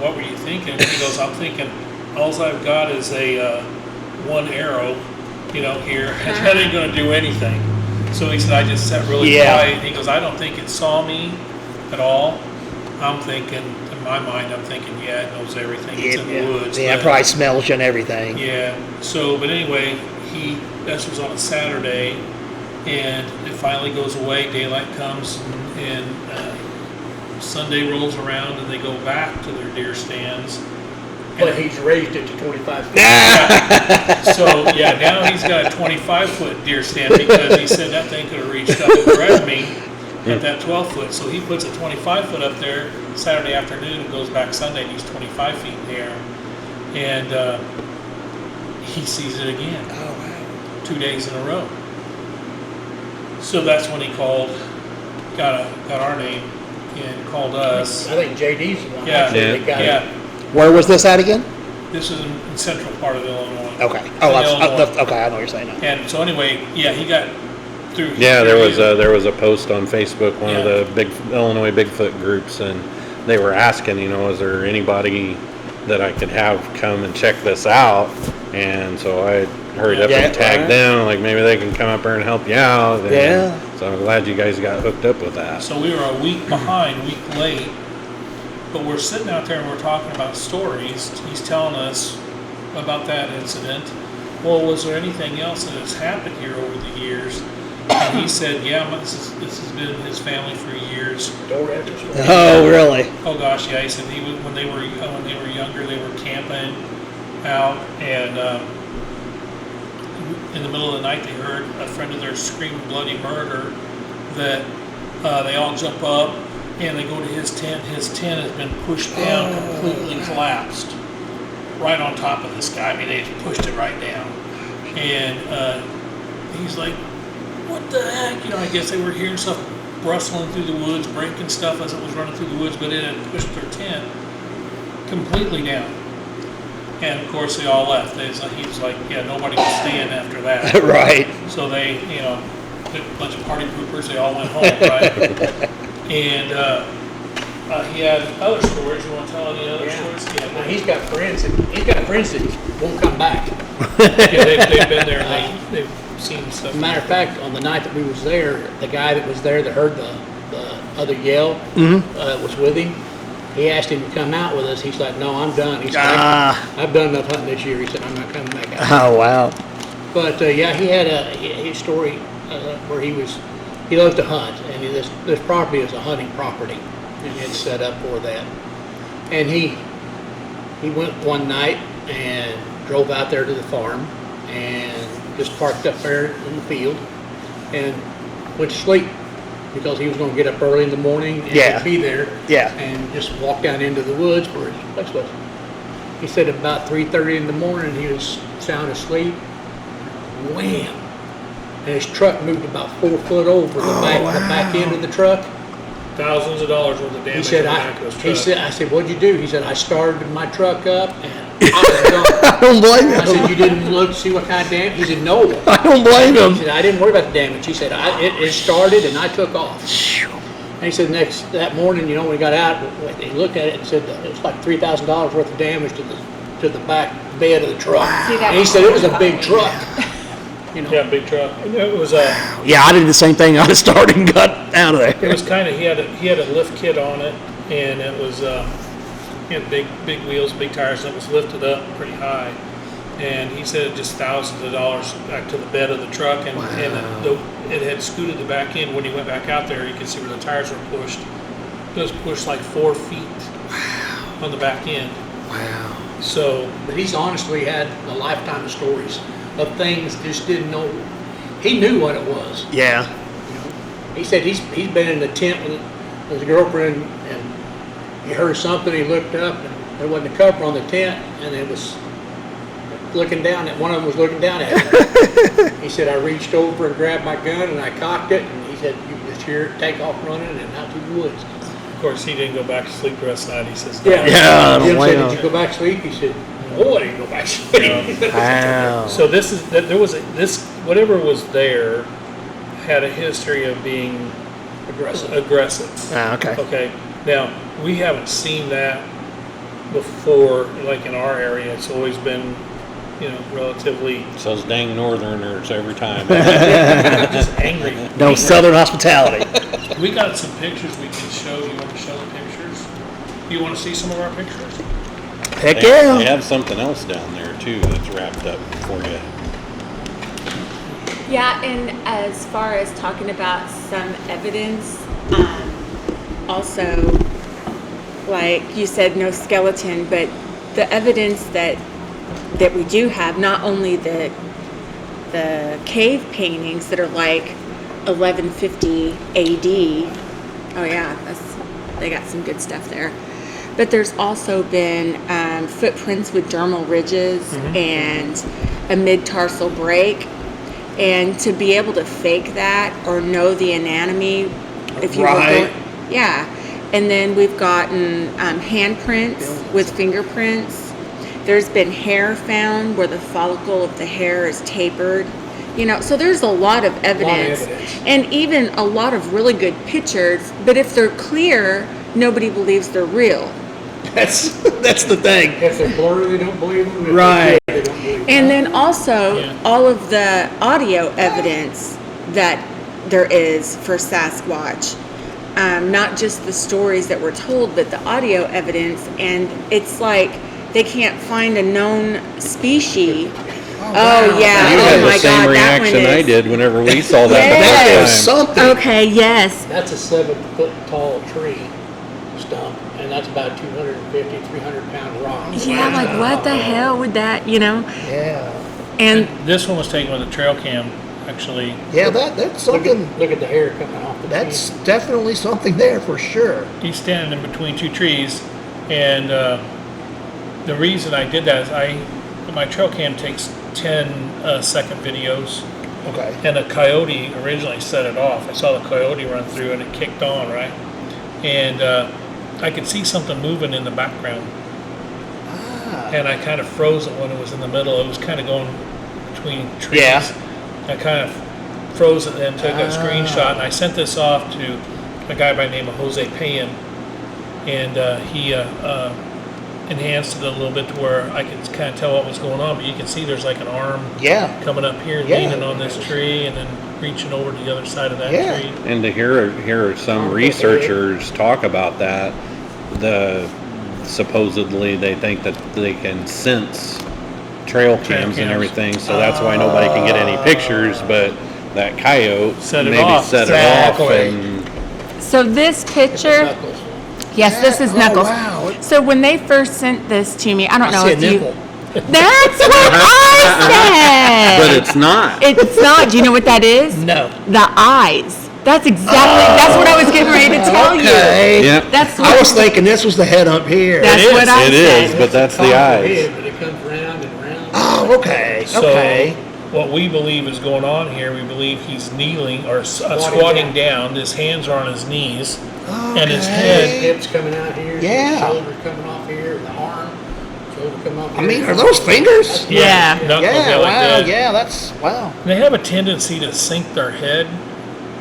what were you thinking? He goes, I'm thinking, all I've got is a one arrow, here, and that ain't going to do anything. So he said, I just sat really quiet. He goes, I don't think it saw me at all. I'm thinking, in my mind, yeah, it knows everything. It's in the woods. Yeah, it probably smells you and everything. Yeah. So, but anyway, this was on a Saturday, and it finally goes away. Daylight comes, and Sunday rolls around, and they go back to their deer stands. But he's raised it to 25 feet. So, now he's got a 25-foot deer stand because he said that thing could have reached up and grabbed me at that 12-foot. So he puts a 25-foot up there Saturday afternoon and goes back Sunday, and he's 25 feet in the air. And he sees it again. Oh, wow. 2 days in a row. So that's when he called, got our name, and called us. I think JD's the one. Yeah, Actually, that got it. Where was this at again? This is in central part of Illinois. Okay. In Oh, Illinois. okay. I know what you're saying now. And so anyway, he got through. Yeah, there was a post on Facebook, one of the big Illinois Bigfoot groups, and they were asking, is there anybody that I could have come and check this out? And so I hurried up and tagged them, like maybe they can come up here and help you out. And so I'm glad you guys got hooked up with that. So we were a week behind, week late, but we're sitting out there and we're talking about stories. He's telling us about that incident. Well, was there anything else that has happened here over the years? And he said, this has been his family for years. Door after door. Oh, really? Oh gosh, yeah. He said when they were younger, they were camping out, and in the middle of the night, they heard a friend of theirs scream bloody murder. That they all jump up and they go to his tent. His tent has been pushed down, completely collapsed, right on top of this guy. I mean, they just pushed it right down, and he's like, what the heck? I guess they were hearing stuff rustling through the woods, breaking stuff as it was running through the woods, but it had pushed their tent completely down. And of course, they all left. He was like, nobody could stand after that. Right. So they, a bunch of party poopers, they all went home, right? And he had other stories. You want to tell any other stories? Yeah. Now, he's got friends that won't come back. They've been there and they've seen stuff. As a matter of fact, on the night that we was there, the guy that was there that heard the other yell was with him. He asked him to come out with us. He's like, no, I'm done. He said, I've done enough hunting this year. He said, I'm not coming back out. Oh, wow. But he had his story where he loves to hunt, and this property is a hunting property, and it's set up for that. And he went one night and drove out there to the farm and just parked up there in the field and went to sleep because he was going to get up early in the morning and be there and just walk down into the woods where his place was. He said about 3:30 in the morning he was sound asleep. Wham! And his truck moved about 4 foot over the back end of the truck. Thousands of dollars worth of damage. He said, I said, what'd you do? He said, I started my truck up and I was done. I don't blame him. I said, you didn't look to see what kind of damage? He said, no. I don't blame He him. said, I didn't worry about the damage. He said, it started and I took off. And he said, that morning, when he got out, he looked at it and said it was like $3,000 worth of damage to the back bed of the truck. And he said it was a big truck. Yeah, big truck. It was Yeah, I did the same thing. I started and got out of there. It was kind of he had a lift kit on it, and it was he had big wheels, big tires, and it was lifted up pretty high. And he said just thousands of dollars back to the bed of the truck, and it had scooted the back end. When he went back out there, you could see where the tires were pushed. It was pushed like 4 feet on the back end. Wow. So, but he's honestly had a lifetime of stories of things just didn't know. He knew what it was. Yeah. He said he's been in the tent his girlfriend, and he heard something. He looked up, and there wasn't a cover on the tent, and it was looking down. One of them was looking down at him. He said, I reached over and grabbed my gun, and I cocked it, and he said, you just hear it take off running and out to the woods. Of course, he didn't go back to sleep the rest of the night. He says, Yeah, I don't Jim blame said, him. did you go back to sleep? He said, no, I didn't go back to sleep. Wow. So this is that there was this whatever was there had a history of being aggressive. Ah, okay. Okay. Now we haven't seen that before, like in our area. It's always been, relatively It's those dang northerners every time. just angry. No southern hospitality. We got some pictures we can show. You want to show the pictures? You want to see some of our pictures? Heck They yeah. have something else down there too that's wrapped up for you. Yeah, and as far as talking about some evidence, also, like you said, no skeleton, but the evidence that we do have, not only the cave paintings that are like 1150 AD. Oh yeah, they got some good stuff there. But there's also been footprints with dermal ridges and a mid-tarsal break. And to be able to fake that or know the anatomy, if you Right. were going, yeah. And then we've gotten handprints with fingerprints. There's been hair found where the follicle of the hair is tapered. So there's a lot of evidence. And even a lot of really good pictures. But if they're clear, nobody believes they're real. That's the thing. If they're blurry, they don't believe them. If they're Right. clear, they don't believe them. And then also Yeah. all of the audio evidence that there is for Sasquatch. Not just the stories that were told, but the audio evidence. And it's like they can't find a known species. Oh, yeah. You Oh had my the same God. That one reaction I is. did whenever we saw that Yes. That the is first time. something. Okay, yes. That's a 7-foot tall tree stump, and that's about 250, 300-pound rock. Yeah, like what the hell would that, Yeah. And This one was taken with a trail cam, actually. Yeah, that's something. Look at the hair coming off the That's tree. definitely something there for sure. He's standing in between two trees, and the reason I did that is my trail cam takes 10-second videos, Okay. and a coyote originally set it off. I saw the coyote run through, and it kicked on, right? And I could see something moving in the background, and I kind of froze it when it was in the middle. It was kind of going between trees. Yeah. I kind of froze it and took a screenshot, and I sent this off to a guy by the name of Jose Payan, and he enhanced it a little bit to where I could kind of tell what was going on. But you can see there's like an arm Yeah. coming up here, Yeah. leaning on this tree, and then reaching over to the other side of that Yeah. tree. And to hear some researchers talk about that, supposedly they think that they can sense trail cams and cams. everything, so that's why nobody can get any pictures. But that coyote Set it maybe off. set it off, Exactly. and so this picture, Knuckles. yes, this is Oh, Knuckles. wow. So when they first sent this to me, I don't know I see a if you. nipple. That's what I but said. it's not. It's not. Do you know what that is? No. The eyes. That's exactly. That's what I was getting ready to tell Okay. you. Yep. That's I what. was thinking this was the head up here. That's It what is. I It said. is, but that's Top the of eyes. head, but it comes round and round. Oh, okay. So Okay. what we believe is going on here, we believe he's kneeling or Squatting squatting down. His hands are on his knees, and his His head. hips coming out here. Yeah. Shoulder coming off here. The arm. Shoulder coming off I here. mean, are those fingers? Yeah. knuckles, Yeah, like wow. that. Yeah, that's, wow. They have a tendency to sink their head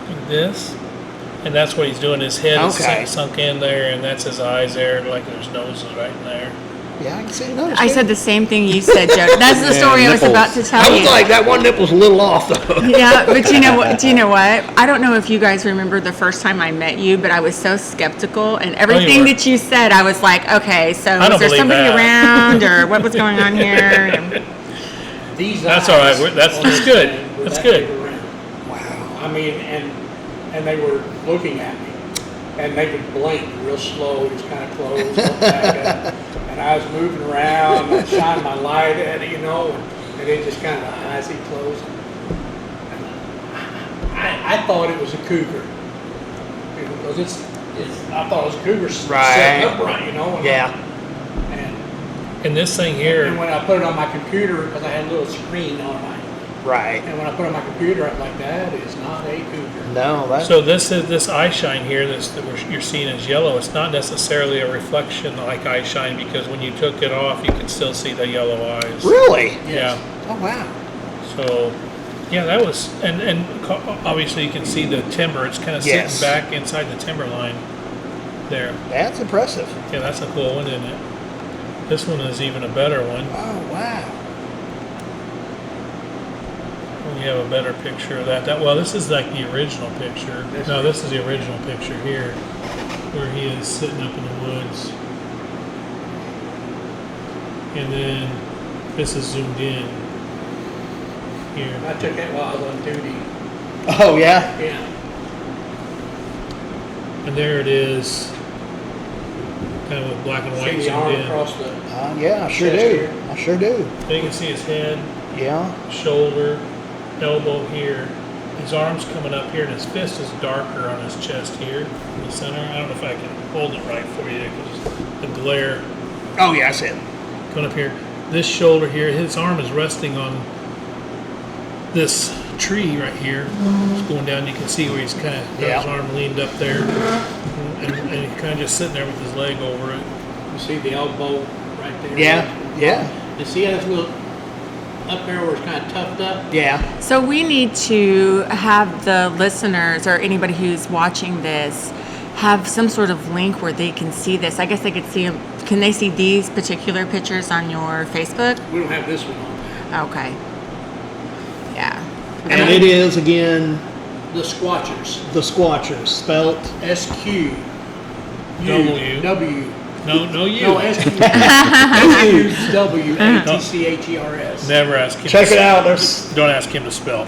like this, and that's what he's doing. His head is Okay. sunk in there, and that's his eyes there, like his nose is right in there. Yeah, I can see it. I said the same thing you said, Joe. That's the Yeah, story I was nipples. about to tell I you. was like, that one nipple's a little off, though. Yeah, but you know what? Do you know what? I don't know if you guys remember the first time I met you, but I was so skeptical, and everything were. that you said, I was like, okay, so I don't was there believe somebody that. around, or what was going on here? And- These That's eyes all right. That's on that's this good. thing were That's that good. big around. I mean, and they were looking at me, and they would blink real slow, just kind of close, look back up. And I was moving around, and shining my light at it, and it just kind of the eyes would close. And I thought it was a cougar, because I thought it was a cougar Right. set upright, you know. Yeah. And, And this thing and here, when I put it on my computer, because I had a little screen on my, Right. and when I put it on my computer, I'm like, that is not a cougar. No, that's so this eye shine here, you're seeing as yellow. It's not necessarily a reflection like eye shine, because when you took it off, you can still see the yellow eyes. really. Yes. Yeah. Oh wow. So, yeah, that was, and obviously you can see the timber. It's kind of Yes. sitting back inside the timber line there. That's impressive. Yeah, that's a cool one, isn't it? This one is even a better one. Oh wow. We have a better picture of that. Well, this is like the original picture. No, this is the original picture here, where he is sitting up in the woods. And then this is zoomed in here. I took that while I was on duty. Oh yeah. Yeah. And there it is, kind of with black and white See the arm zoomed in. across the. Yeah, I sure Chest do. here. I sure do. Then you can see his head, Yeah. shoulder, elbow here. His arm's coming up here, and his fist is darker on his chest here in the center. I don't know if I can hold it right for you because the glare Oh yeah, I see it. coming up here. This shoulder here, his arm is resting on this tree right here. It's going down. You can see where he's kind of got his Yeah. arm leaned up there, and he's kind of just sitting there with his leg over it. You see the elbow right there? Yeah. Yeah. You see how it's little up there where it's kind of tufted up? Yeah. So we need to have the listeners or anybody who's watching this have some sort of link where they can see this. I guess they could see them. Can they see these particular pictures on your Facebook? We don't have this one on. Okay. Yeah. And it is again The Sqwatchers. the Sqwatchers spelt. SQ. W. W. No, you. No, SQ. SQWATCHERS. Never ask him. Check it out. There's Don't ask him to spell.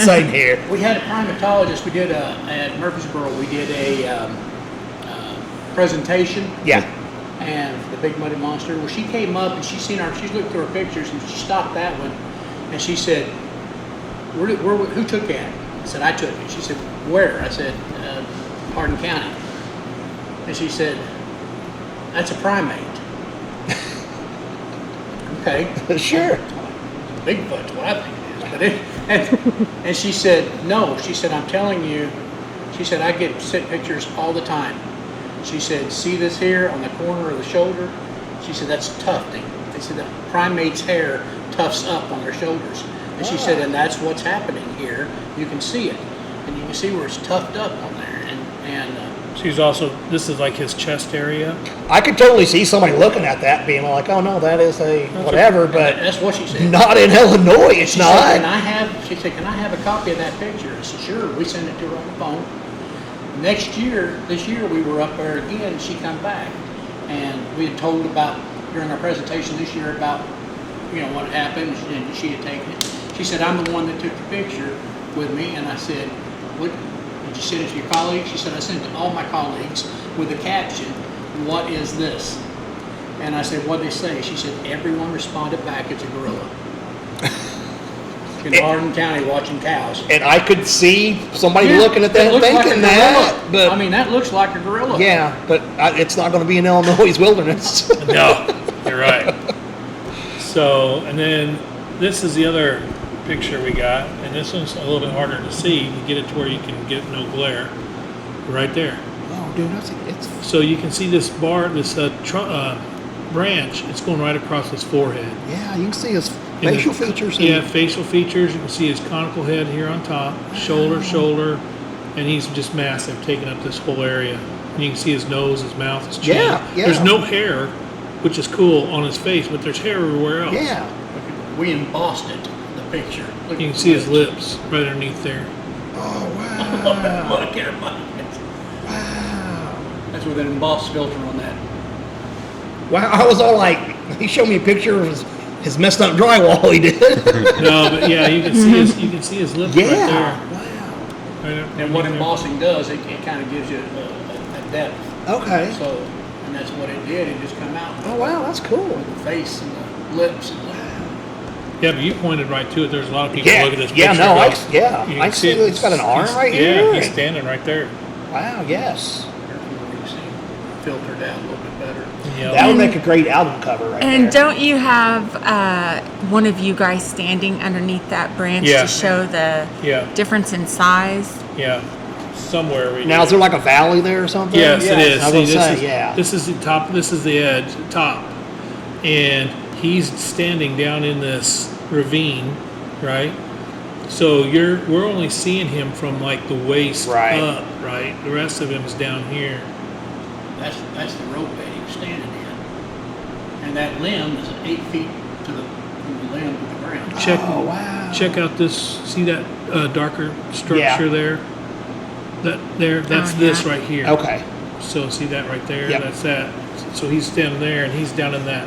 same here. We had a primatologist. We did at Murfreesboro. We did a presentation, Yeah. and the big muddy monster. Well, she came up and she looked through her pictures and she stopped that one, and she said, "Who took that?" I said, "I took it." She said, "Where?" I said, "Hardin County." And she said, "That's a primate." Okay. Sure. Bigfoot's what I think it is. And she said, "No." She said, "I'm telling you." She said, "I get sit pictures all the time." She said, "See this here on the corner of the shoulder?" She said, "That's tufting." They said that primate's hair tufts up on their shoulders. And she said, "And that's what's happening here. You can see it, and you can see where it's tufted up on there." She's also, this is like his chest area. I could totally see somebody looking at that being like, "Oh no, that is a whatever," but That's what she said. not in Illinois. It's She said, not. she said, "Can I have a copy of that picture?" I said, "Sure." We sent it to her on the phone. This year we were up there again, and she come back, and we had told about during our presentation this year about what happened, and she had taken it. She said, "I'm the one that took the picture with me," and I said, "What? Did you send it to your colleagues?" She said, "I sent it to all my colleagues with the caption, 'What is this?'" And I said, "What'd they say?" She said, "Everyone responded back, it's a gorilla." In Hardin County watching cows. And I could see somebody Yeah, looking at that it looks like thinking a that, gorilla. but I mean, that looks like a gorilla. yeah, but it's not going to be in Illinois wilderness. No, you're right. So, and then this is the other picture we got, and this one's a little bit harder to see. You get it to where you can get no glare. Right there. Oh, dude, it's So you can see this branch. It's going right across his forehead. yeah. You can see his And facial the- features. Yeah, facial features. You can see his conical head here on top, shoulder, and he's just massive, taking up this whole area. And you can see his nose, his mouth, his chin. Yeah, yeah. There's no hair, which is cool, on his face, but there's hair everywhere else. Yeah. We embossed it, the picture. Look You at can the see his lips. lips right underneath there. Oh wow. Look at him. Wow. That's with an embossed filter on that. Wow. I was all like, he showed me a picture of his messed up drywall he did. No, but yeah, you can see his lips right Yeah. there. Wow. Right And what underneath there. embossing does, it kind of gives you a depth. Okay. So, and that's what it did. It just come out. Oh wow, that's cool. The face and the lips and the. Yeah, but you pointed right to it. There's a lot of people Yeah, look at this yeah, picture. no, and go, I you can see it. it's got an arm right Yeah, here. he's standing right there. Wow, yes. filtered out a little bit better. Yeah. That would make a great album cover right And there. don't you have one of you guys standing underneath that branch Yeah. to show the Yeah. difference in size? Yeah. Somewhere we Now, is there like a valley there or something? Yes, it is. I was See, gonna this say, is yeah. this is the top. This is the edge, top, and he's standing down in this ravine, right? So we're only seeing him from like the waist Right. up, right? The rest of him is down here. That's the rope bed he was standing in. And that limb is 8 feet from the limb to the ground. Check. Oh, wow. Check out this. See that darker structure Yeah. there? That's Oh, this yeah. right here. Okay. So see that right there? Yep. That's that. So he's standing there and he's down in that.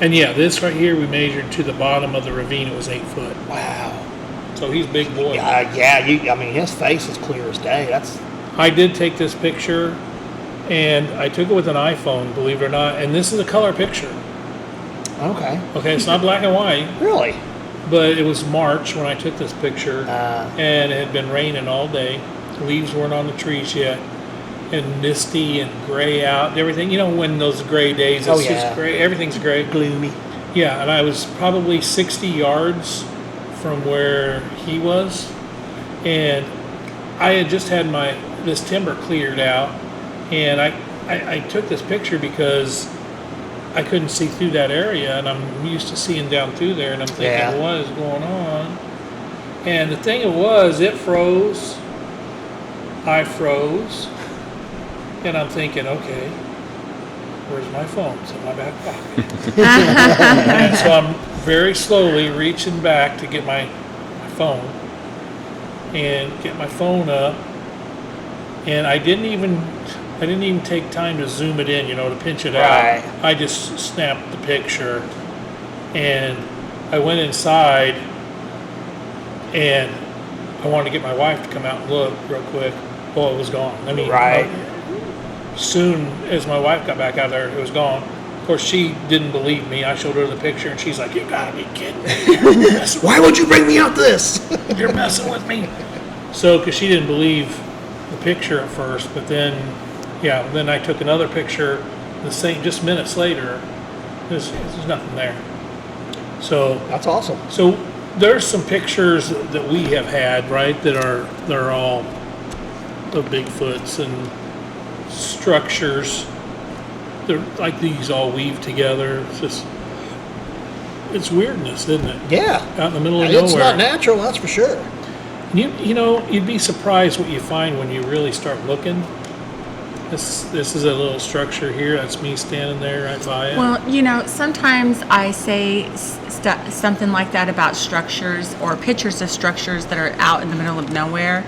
And yeah, this right here we measured to the bottom of the ravine. It was 8 foot. Wow. So he's a big boy. I mean, his face is clear as day. That's I did take this picture, and I took it with an iPhone, believe it or not. And this is a color picture. okay. Okay, it's not black and white, Really? but it was March when I took this picture, and it had been raining all day. The leaves weren't on the trees yet, and misty and gray out and everything. You know, when those gray days, it's just gray. Everything's gray. Gloomy. Yeah, and I was probably 60 yards from where he was, and I had just had this timber cleared out, and I took this picture because I couldn't see through that area, and I'm used to seeing down through there, and I'm thinking, Yeah. what is going on? And the thing was, it froze, I froze, and I'm thinking, okay, where's my phone? It's in my back pocket. And so I'm very slowly reaching back to get my phone and get my phone up, and I didn't even take time to zoom it in, to pinch it Right. out. I just snapped the picture, and I went inside, and I wanted to get my wife to come out and look real quick. Well, it was gone. I mean, Right. soon as my wife got back out there, it was gone. Of course, she didn't believe me. I showed her the picture, and she's like, "You gotta be kidding me! Why would you bring me out this? You're messing with me." So, because she didn't believe the picture at first, but then, then I took another picture. Just minutes later, there's nothing there. So, That's awesome. so there's some pictures that we have had, right, that are all of Bigfoots and structures. They're like these all weave together. It's weirdness, isn't it? Yeah. Out in the middle of It's nowhere. not natural, that's for sure. You'd be surprised what you find when you really start looking. This is a little structure here. That's me standing there right by it. Well, sometimes I say something like that about structures or pictures of structures that are out in the middle of nowhere.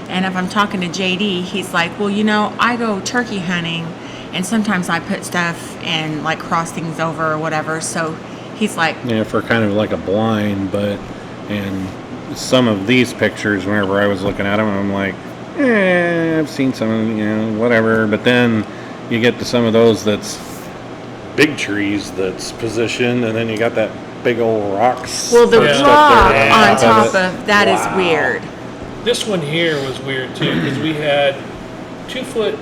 And if I'm talking to JD, he's like, well, I go turkey hunting, and sometimes I put stuff and like cross things over or whatever. So he's like, Yeah, for kind of like a blind, and some of these pictures, whenever I was looking at them, I'm like, I've seen some of them, whatever. But then you get to some of those that's big trees that's positioned, and then you got that big old rocks. well, the Yeah. rock there on on top top of it. of that is weird. This one here was weird too, because we had 2 foot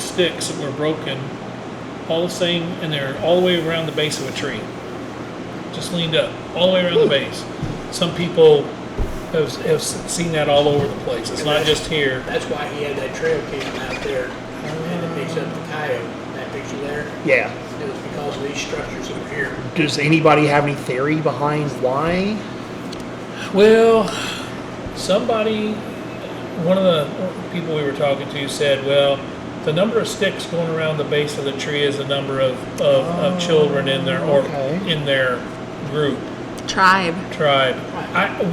sticks that were broken, all the same, and they're all the way around the base of a tree. Just leaned up, all the way around the base. Some people have seen that all over the place. It's not just here. That's why he had that trail cam out there and it picks up the coyote. That picture there, Yeah. it was because of these structures over here. Does anybody have any theory behind why? Well, one of the people we were talking to said, well, the number of sticks going around the base of the tree is the number of children in there, or okay. in their group, Tribe. tribe.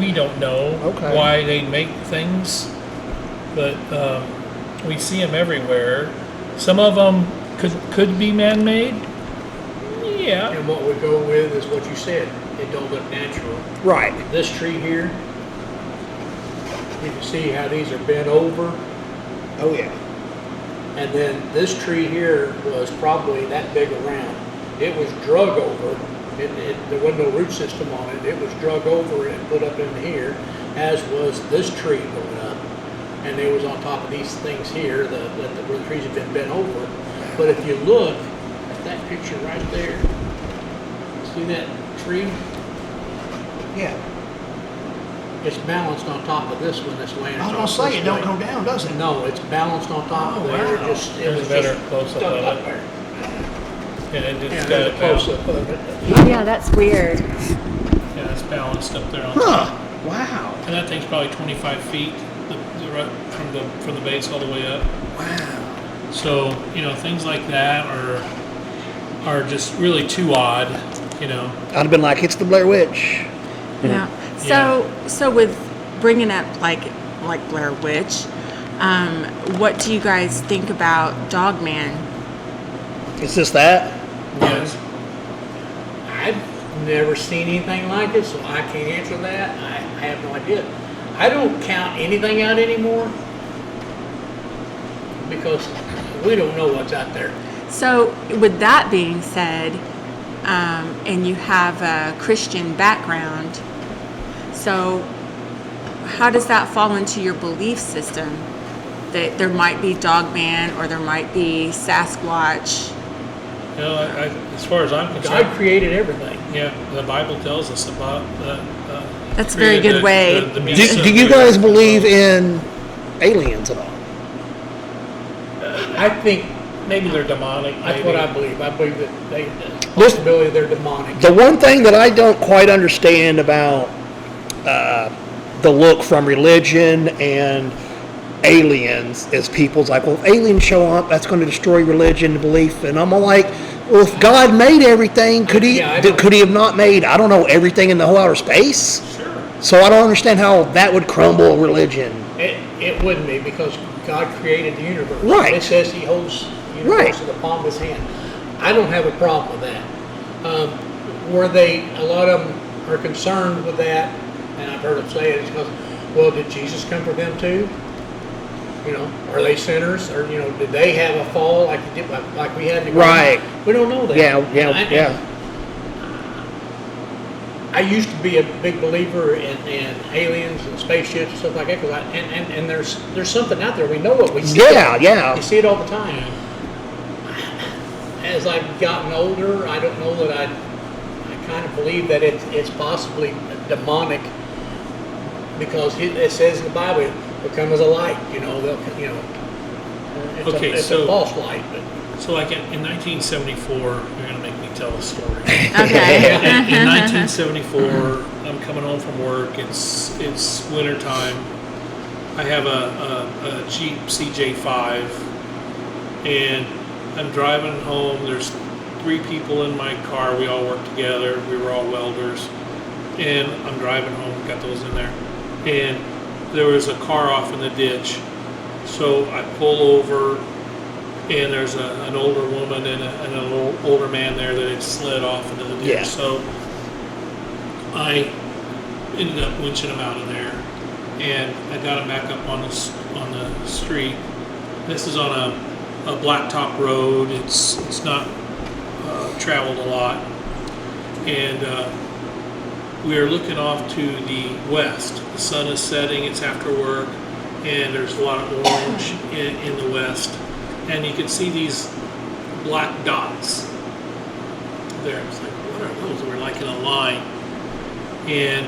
We don't know Okay. why they make things, but we see them everywhere. Some of them could be man-made. Yeah. And what we go with is what you said. It don't look natural. Right. This tree here, you can see how these are bent over. Oh, yeah. And then this tree here was probably that big around. It was drug over. There wasn't no root system on it. It was drug over and put up in here, as was this tree going up. And they was on top of these things here, where the trees had been bent over. But if you look at that picture right there, see that tree? Yeah. It's balanced on top of this one that's laying. I was gonna say, it don't go down, does it? No, it's balanced on top Oh, of there. wow. It just, it There's was a better just close-up stuck of up it. there. And Yeah, it's got there's it a close-up balanced. of it. Yeah, that's weird. Yeah, it's balanced up there on top. Huh, wow, And that thing's probably 25 feet from the base all the way up. wow. So, things like that are just really too odd, I'd have been like, it's the Blair Witch. Yeah. So with bringing up like Blair Witch, what do you guys think about Dogman? Is this that? Yes. I've never seen anything like it, so I can't answer that. I have no idea. I don't count anything out anymore because we don't know what's out there. So with that being said, and you have a Christian background, so how does that fall into your belief system? That there might be Dogman or there might be Sasquatch? As far as I'm concerned, God created everything. yeah, the Bible tells us about that. That's a very good way. Do you guys believe in aliens at all? I think Maybe they're demonic. that's maybe. what I believe. I believe that the possibility they're demonic. The one thing that I don't quite understand about the look from religion and aliens is people's like, well, if aliens show up, that's going to destroy religion and belief. And I'm all like, well, if God made everything, could he Yeah, I know. could he have not made, I don't know, everything in the whole outer space? Sure. So I don't understand how that would crumble religion. It wouldn't be because God created the universe. Right. It says He holds the universe in the palm of His hand. I don't have a problem with that. Where a lot of them are concerned with that, and I've heard them say it, is because, well, did Jesus come for them too? Are they sinners, or did they have a fall like we had in the Right. garden? We don't know that. Yeah. I used to be a big believer in aliens and spaceships and stuff like that, and there's something out there. We know it. We see it. Yeah. You see it all the time. As I've gotten older, I don't know that I kind of believe that it's possibly demonic because it says in the Bible, "They'll come as a light." It's a false light. But So like in 1974, you're going to make me tell a story. Okay. In 1974, I'm coming home from work. It's winter time. I have a Jeep CJ5, and I'm driving home. There's 3 people in my car. We all work together. We were all welders, and I'm driving home. Got those in there, and there was a car off in the ditch. So I pull over, and there's an older woman and an older man there that had slid off into the ditch. Yeah. So I ended up winching them out of there, and I got them back up on the street. This is on a blacktop road. It's not traveled a lot, and we are looking off to the west. The sun is setting. It's after work, and there's a lot of orange in the west. And you can see these black dots there. It's like, what are those? We're like in a line. And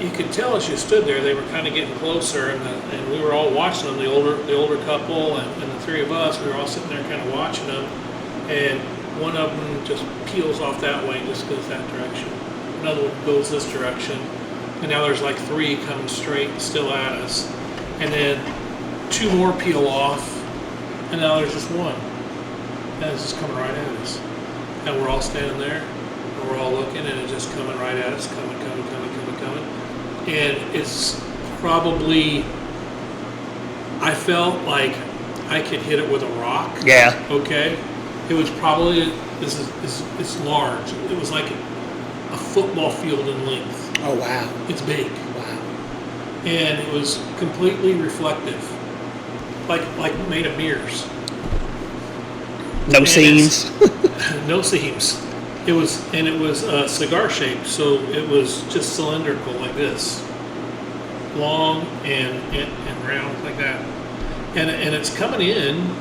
you could tell as you stood there, they were kind of getting closer, and we were all watching them, the older couple and the 3 of us. We were all sitting there kind of watching them. And one of them just peels off that way and just goes that direction. Another one goes this direction. And now there's like 3 coming straight still at us. And then 2 more peel off. And now there's just one. And it's just coming right at us. And we're all standing there, and we're all looking, and it's just coming right at us, coming. And it's probably, I felt like I could hit it with a rock. Yeah. Okay? It was probably, it's large. It was like a football field in length. Oh, wow. It's big. Wow. And it was completely reflective. Like made of mirrors. No seams. No seams. It was cigar shaped, so it was just cylindrical like this, long and round like that, and it's coming in.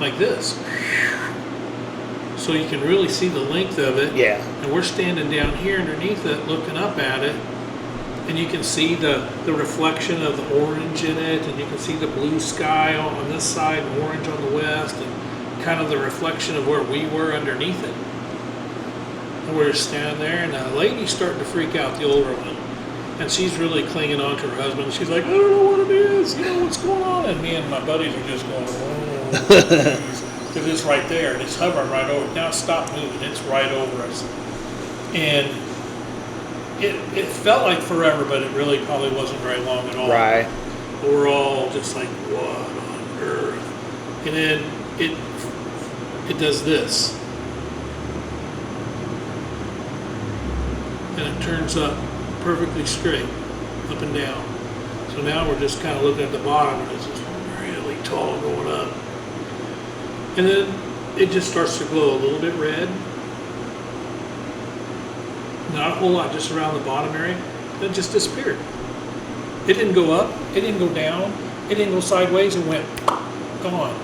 like this. So you can really see the length of it. Yeah. And we're standing down here underneath it, looking up at it, and you can see the reflection of the orange in it, and you can see the blue sky on this side and orange on the west, and kind of the reflection of where we were underneath it. And we're just standing there, and the lady's starting to freak out, the older one. And she's really clinging on to her husband. She's like, I don't know what it is, what's going on? And me and my buddies are just going, oh, because it's right there, and it's hovering right over. Now stop moving, it's right over us. And it felt like forever, but it really probably wasn't very long at all. Right. We're all just like, what on earth? And then it does this. And it turns up perfectly straight, up and down. So now we're just kind of looking at the bottom, and it's just really tall going up. And then it just starts to glow a little bit red. Not a whole lot, just around the bottom area. Then it just disappeared. It didn't go up, it didn't go down, it didn't go sideways, it went gone.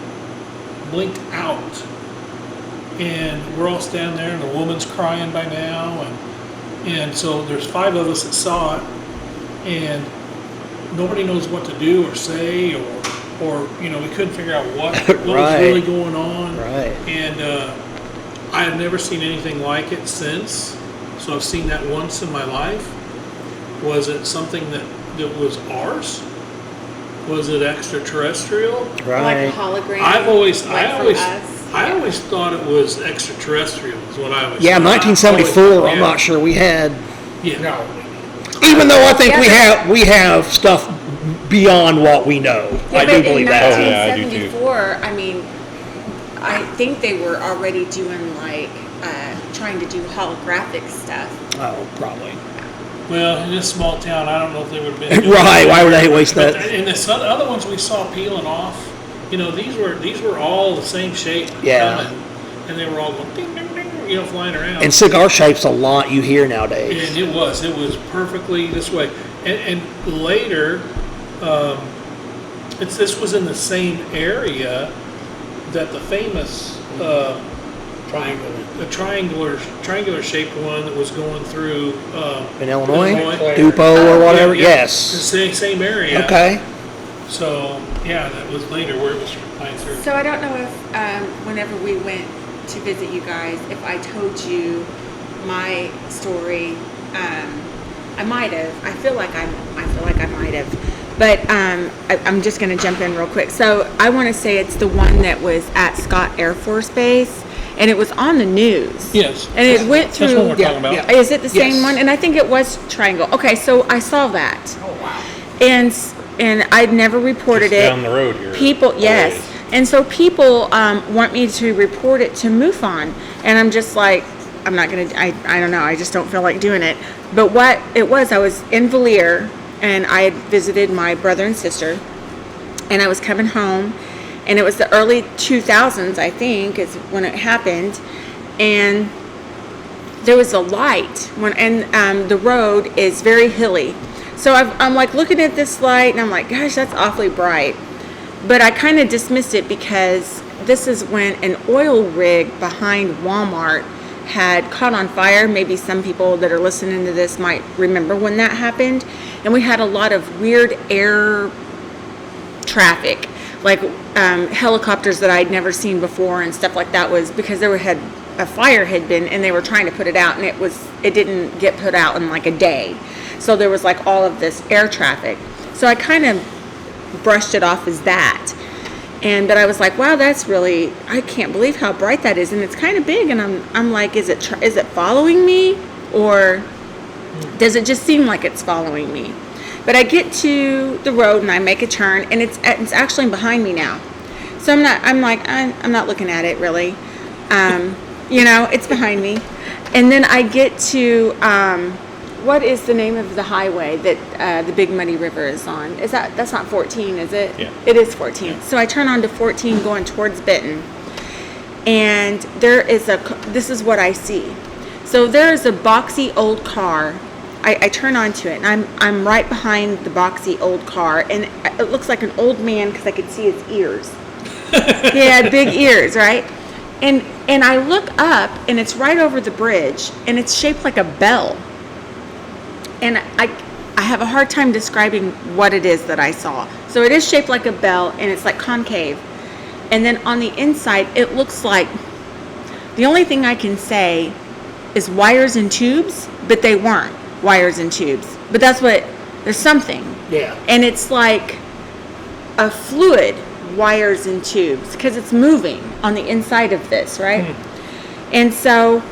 Blinked out. And we're all standing there, and the woman's crying by now, and so there's 5 of us that saw it, and nobody knows what to do or say, or we couldn't figure out what Right. was really going on. Right. And I have never seen anything like it since. So I've seen that once in my life. Was it something that was ours? Was it extraterrestrial? Like Right. a hologram. I always thought thought it was extraterrestrial. Is what I was. Yeah, 1974. I'm not sure we had. Yeah. No, Even though I think Yeah, we have stuff beyond what we know. I do believe that. Oh, yeah, I do too. 1974, I mean, I think they were already doing like trying to do holographic stuff. Oh, probably. Well, in this small town, I don't know if they would have been. doing Right, that. why would they waste But that? and the other ones we saw peeling off, these were all the same shape. Yeah. coming, and they were all going ding, ding, ding, flying around. And cigar shape's a lot you hear nowadays. And it was perfectly this way. And later, this was in the same area that the famous triangular shaped one that was going through In Illinois? Illinois. Dupo or whatever? Yeah, Yes. the same area. Okay. So yeah, that was later where it was flying through. So I don't know if whenever we went to visit you guys, if I told you my story. I might have. I feel like I might have. But I'm just going to jump in real quick. So I want to say it's the one that was at Scott Air Force Base, and it was on the news. Yes. And it went through. That's what we're talking about. yeah. Is it the same Yes. one? And I think it was Triangle. Okay, so I saw that. oh wow. And I'd never reported Just it. down the road here. People, yes. Always. And so people want me to report it to MUFON. And I'm just like, I'm not going to, I don't know, I just don't feel like doing it. But what it was, I was in Valier, and I had visited my brother and sister, and I was coming home, and it was the early 2000s, I think, is when it happened. And there was a light, and the road is very hilly. So I'm like looking at this light, and I'm like, gosh, that's awfully bright. But I kind of dismissed it because this is when an oil rig behind Walmart had caught on fire. Maybe some people that are listening to this might remember when that happened. And we had a lot of weird air traffic, like helicopters that I'd never seen before and stuff like that, was because a fire had been, and they were trying to put it out, and it didn't get put out in like a day. So there was like all of this air traffic. So I kind of brushed it off as that. But I was like, wow, that's really, I can't believe how bright that is. And it's kind of big. And I'm like, is it following me? Or does it just seem like it's following me? But I get to the road and I make a turn, and it's actually behind me now. So I'm not looking at it really. It's behind me. And then I get to, what is the name of the highway that the Big Muddy River is on? That's not 14, is it? Yeah. It is 14. Yeah. So I turn onto 14 going towards Benton. And this is what I see. So there is a boxy old car. I turn onto it, and I'm right behind the boxy old car, and it looks like an old man because I could see his ears. He had big ears, right? And I look up, and it's right over the bridge, and it's shaped like a bell. And I have a hard time describing what it is that I saw. So it is shaped like a bell, and it's like concave. And then on the inside, it looks like, the only thing I can say is wires and tubes, but they weren't wires and tubes. But that's what, there's something. Yeah. And it's like a fluid, wires and tubes, because it's moving on the inside of this, right? And so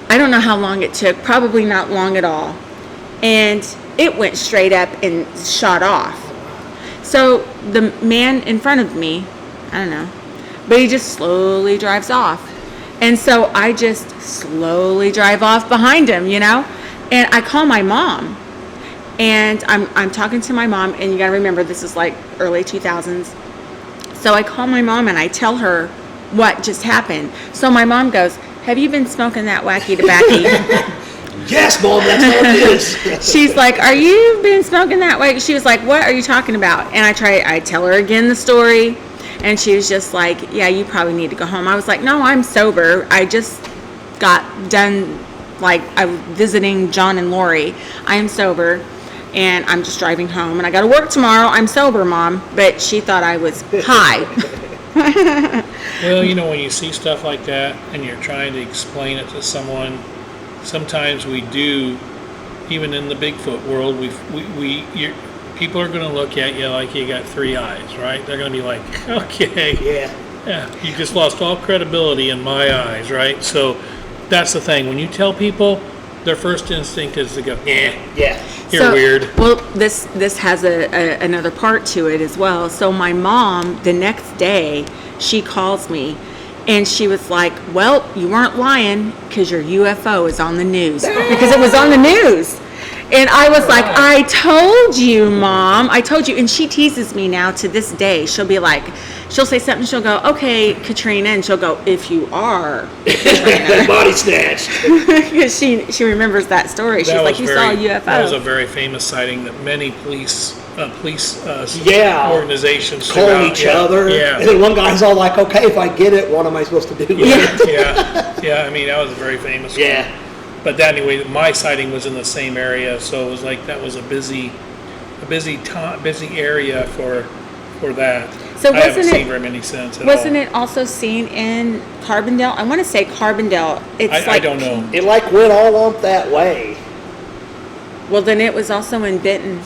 I don't know how long it took, probably not long at all. And it went straight up and shot off. So the man in front of me, I don't know, but he just slowly drives off. And so I just slowly drive off behind him, you know? And I call my mom. And I'm talking to my mom, and you gotta remember, this is like early 2000s. So I call my mom and I tell her what just happened. So my mom goes, "Have you been smoking that wacky tobacco?" Yes, Mom, that's how it is. She's like, "Are you been smoking that way?" She was like, "What are you talking about?" And I tell her again the story, and she was just like, "Yeah, you probably need to go home." I was like, "No, I'm sober. I just got done, like, I was visiting John and Lori. I am sober, and I'm just driving home, and I got to work tomorrow. I'm sober, Mom." But she thought I was high. Well, you know, when you see stuff like that and you're trying to explain it to someone, sometimes we do, even in the Bigfoot world, people are going to look at you like you got three eyes, right? They're going to be like, okay, yeah, you just lost all credibility in my eyes, right? So that's the thing. When you tell people, their first instinct is to go, yeah, you're weird. Well, this has another part to it as well. So my mom, the next day, she calls me, and she was like, "Well, you weren't lying, because your UFO is on the news." Because it was on the news. And I was like, "I told you, Mom. I told you." And she teases me now to this day. She'll be like, she'll say something, she'll go, "Okay, Katrina," and she'll go, "If you are Katrina." Body snatched. Because she remembers that story. She's like, "You saw a UFO." That was a very famous sighting that many police organizations call each other. Yeah. And then one guy's all like, "Okay, if I get it, what am I supposed to do?" Yeah. I mean, that was a very famous one. But anyway, my sighting was in the same area, so it was like that was a busy area for that. So I haven't seen very many since at all. Wasn't it also seen in Carbondale? I want to say Carbondale. I don't know. It like went all up that way. Well, then it was also in Benton.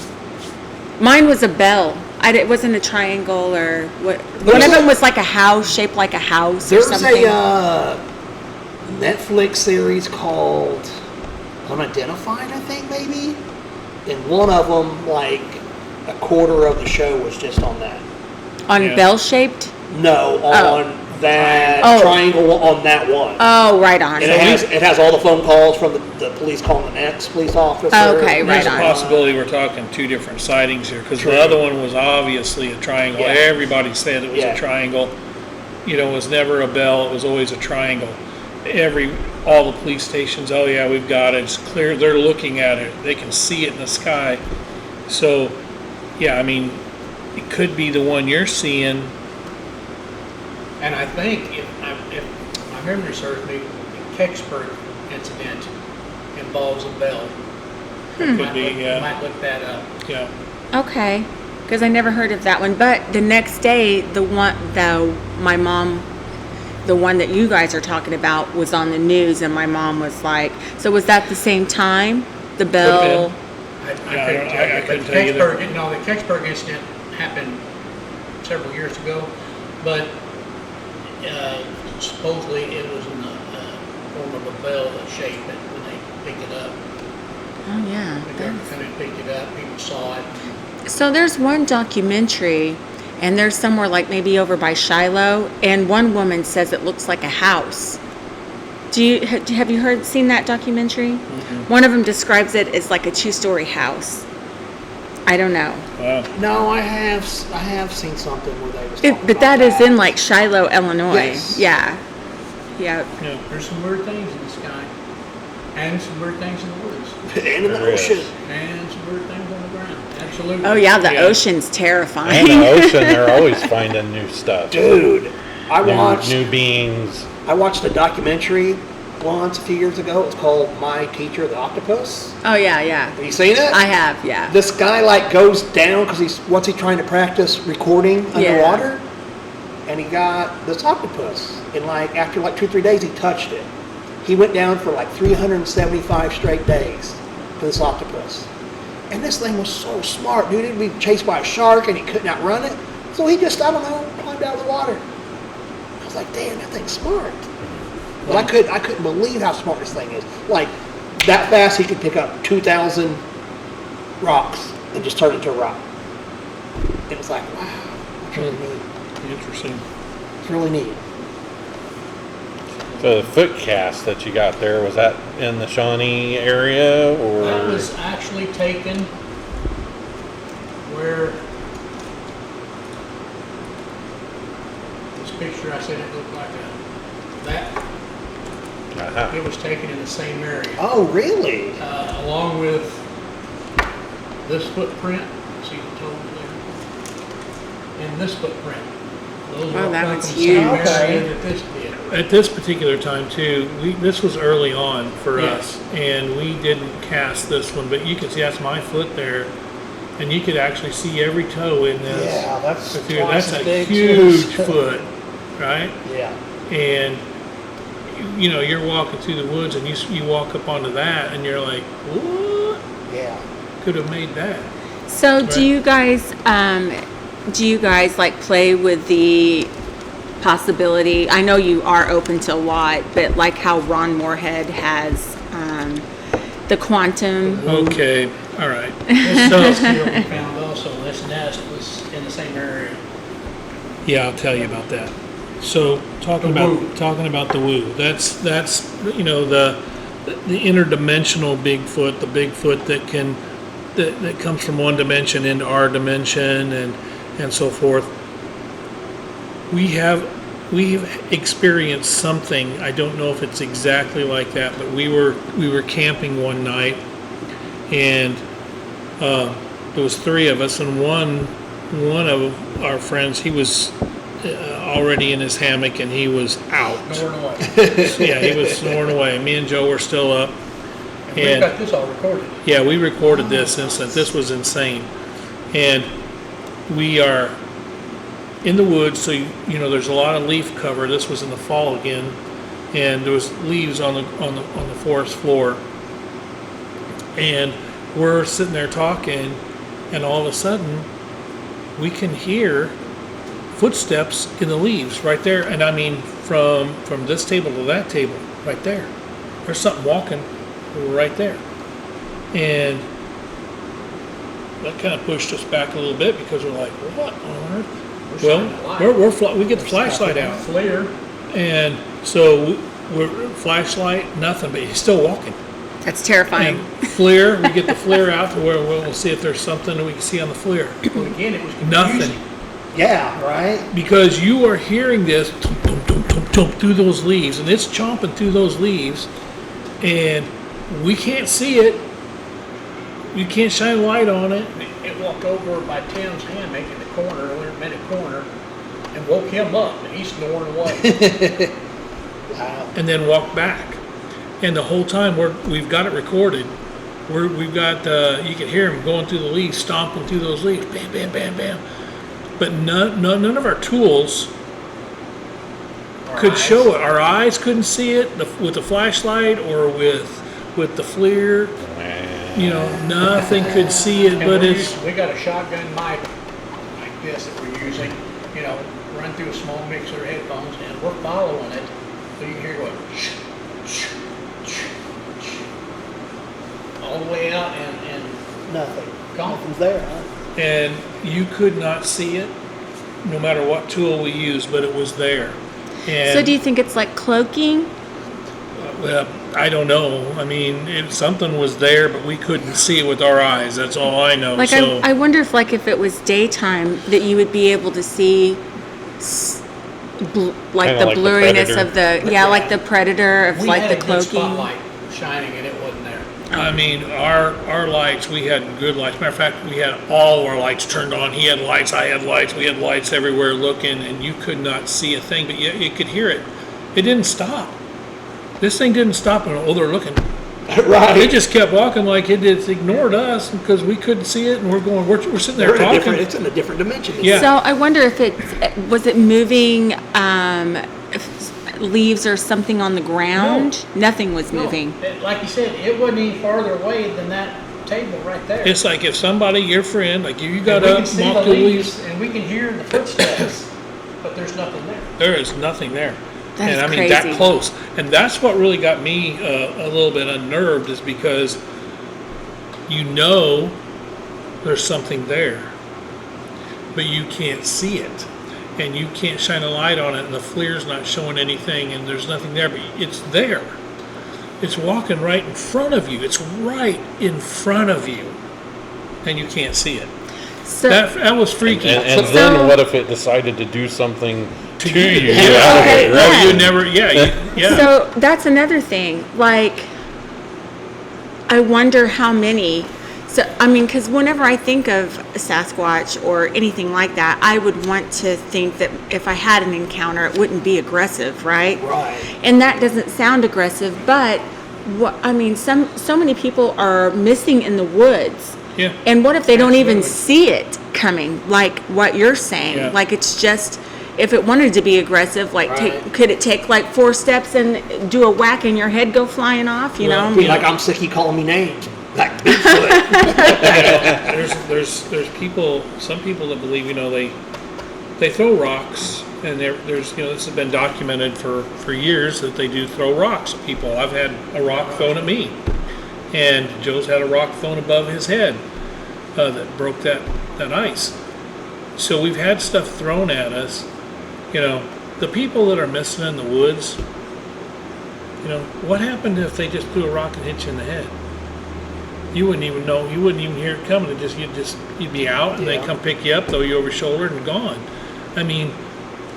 Mine was a bell. It wasn't a triangle or what. One of them was like a house, shaped like a house or something. There's a Netflix series called Unidentified, I think, maybe. And one of them, like, a quarter of the show was just on that. On bell-shaped? No, on that triangle on that one. Oh, right on. And it has all the phone calls from the police calling the next police officer. Okay, right There's on. a possibility we're talking two different sightings here, because the other one was obviously a triangle. Yeah. Everybody said it was a triangle. You know, it was never a bell. It was always a triangle. All the police stations, "Oh yeah, we've got it. It's clear." They're looking at it. They can see it in the sky. So, yeah, I mean, it could be the one you're seeing. And I think, if my memory serves me, the Kecksburg incident involves a bell. Could be, yeah. Might look that up. Yeah. Okay, because I never heard of that one. But the next day, the one that you guys are talking about was on the news, and my mom was like, "So was that the same time? The bell?" I couldn't tell you. The Kecksburg incident happened several years ago, but supposedly it was in the form of a bell shape when they picked it up. Oh yeah. The government picked it up, people saw it. So there's one documentary, and there's somewhere like maybe over by Shiloh, and one woman says it looks like a house. Have you seen that documentary? Mm-hmm. One of them describes it as like a 2-story house. I don't know. Wow. No, I have seen something where they was talking But about that is in like Shiloh, Illinois. Yes. Yeah. There's some weird things in the sky, and some weird things in the woods, and in the ocean. and some weird things on the ground. Absolutely. Oh yeah, the Yeah. ocean's And terrifying. the ocean, they're always finding new stuff. Dude, I watched New beings. a documentary once a few years ago. It's called My Teacher the Octopus. Oh yeah, yeah. Have you seen it? I have, yeah. This guy like goes down because he's trying to practice recording underwater, and he got this octopus. And like after like 2-3 days, he touched it. He went down for like 375 straight days for this octopus. And this thing was so smart, dude. He'd be chased by a shark and he couldn't outrun it. So he just, I don't know, climbed out of the water. I was like, damn, that thing's smart. But I couldn't believe how smart this thing is. Like, that fast he could pick up 2,000 rocks and just turn it into a rock. It was like, wow, that's really neat. Interesting. It's really neat. The foot cast that you got there, was that in the Shawnee area or? That was actually taken where this picture I said it looked like that. Uh-huh. It was taken in the same area, Oh, really? along with this footprint. See the toes there, and this footprint. Those Wow, were that from was the same huge. area that this did. At this particular time too, this was early on for Yeah. us, and we didn't cast this one, but you can see that's my foot there, and you could actually see every toe in this. Yeah, that's Dude, twice that's as a big. huge foot, right? Yeah. And you know, you're walking through the woods, and you walk up onto that, and you're like, what Yeah. could have made that? So Right. do you guys like play with the possibility? I know you are open to a lot, but like how Ron Moorhead has the quantum. Okay, all right. This So, nest here we found also, this nest was in the same area. yeah, I'll tell you about that. So talking about the woo, that's you know the interdimensional Bigfoot, the Bigfoot that comes from one dimension into our dimension and so forth. We've experienced something. I don't know if it's exactly like that, but we were camping one night, and there was three of us, and one of our friends, he was already in his hammock and he was out. Snoring away. Yeah, he was snoring away. Me and Joe were still up. And we've got this all recorded. Yeah, we recorded this incident. This was insane. And we are in the woods, so you know there's a lot of leaf cover. This was in the fall again, and there was leaves on the forest floor. And we're sitting there talking, and all of a sudden we can hear footsteps in the leaves right there. And I mean from this table to that table right there. There's something walking right there. And that kind of pushed us back a little bit because we're like, what on earth? Well, we get the flashlight out. Flare. And so we're flashlight, nothing, but he's still walking. That's terrifying. And flare, we get the flare out to where we'll see if there's something that we can see on the flare. Well, again, it was confusing. Nothing. Yeah, right? Because you are hearing this tum, tum, tum, tum, tum, through those leaves, and it's chomping through those leaves, and we can't see it. You can't shine light on it. It walked over by Tim's hammock in the corner, the minute corner, and woke him up, and he's snoring away. Wow. And then walk back. And the whole time we've got it recorded. We've got you can hear him going through the leaves, stomping through those leaves, bam, bam, bam, bam. But none of our tools could show it. Our eyes couldn't see it with the flashlight or with the FLIR. You know, nothing could see it. And But we got a shotgun mic like this that we're using, you know, run through a small mixer headphones, and we're following it, so you can hear what all the way out and Nothing. gone. Nothing's there, huh? and you could not see it, no matter what tool we used, but it was there. And So do you think it's like cloaking? well, I don't know. I mean, something was there, but we couldn't see it with our eyes. That's all I know. Like So I wonder if it was daytime that you would be able to see like Kinda the like the blurriness Predator. of the like the predator of We like had the a good cloaking. spotlight shining, and it wasn't there. I mean, our lights, we had good lights. Matter of fact, we had all our lights turned on. He had lights, I had lights, we had lights everywhere looking, and you could not see a thing, but you could hear it. It didn't stop. This thing didn't stop, and they're looking. Right. It just kept walking like it just ignored us because we couldn't see it, and we're sitting there talking. It's in a different dimension. Yeah. So I wonder if was it moving leaves or something on the ground? Nothing was moving. Like you said, it wasn't any farther away than that table right there. It's like if somebody, your friend, like you got And we up, can see the mopped the leaves. leaves, and we can hear the footsteps, but there's nothing there. There is nothing there. That is And I mean, crazy. that close. And that's what really got me a little bit unnerved, is because you know there's something there, but you can't see it. And you can't shine a light on it, and the FLIR's not showing anything, and there's nothing there, but it's there. It's walking right in front of you. It's right in front of you, and you can't see it. So That was freaky. And then what if it decided to do something to you? Yeah. Okay, Oh, yeah. you never, yeah. So that's another thing. Like, I wonder how many. So, I mean, because whenever I think of a Sasquatch or anything like that, I would want to think that if I had an encounter, it wouldn't be aggressive, right? Right. And that doesn't sound aggressive, but I mean, so many people are missing in the woods. Yeah. And what if they don't even Absolutely. see it coming, like what you're saying? Yeah. Like, it's just, if it wanted to be aggressive, like, Right. could it take like 4 steps and do a whack and your head go flying off, you Well, know? Be like, I'm sick, he calling me names. Like Bigfoot. There's people, some people that believe, they throw rocks, and there's, this has been documented for years that they do throw rocks at people. I've had a rock thrown at me, and Joe's had a rock thrown above his head that broke that ice. So we've had stuff thrown at us. The people that are missing in the woods, what happened if they just threw a rock and hit you in the head? You wouldn't even know. You wouldn't even hear it coming. You'd be out, and they come pick you up, throw you over your shoulder, and gone. I mean,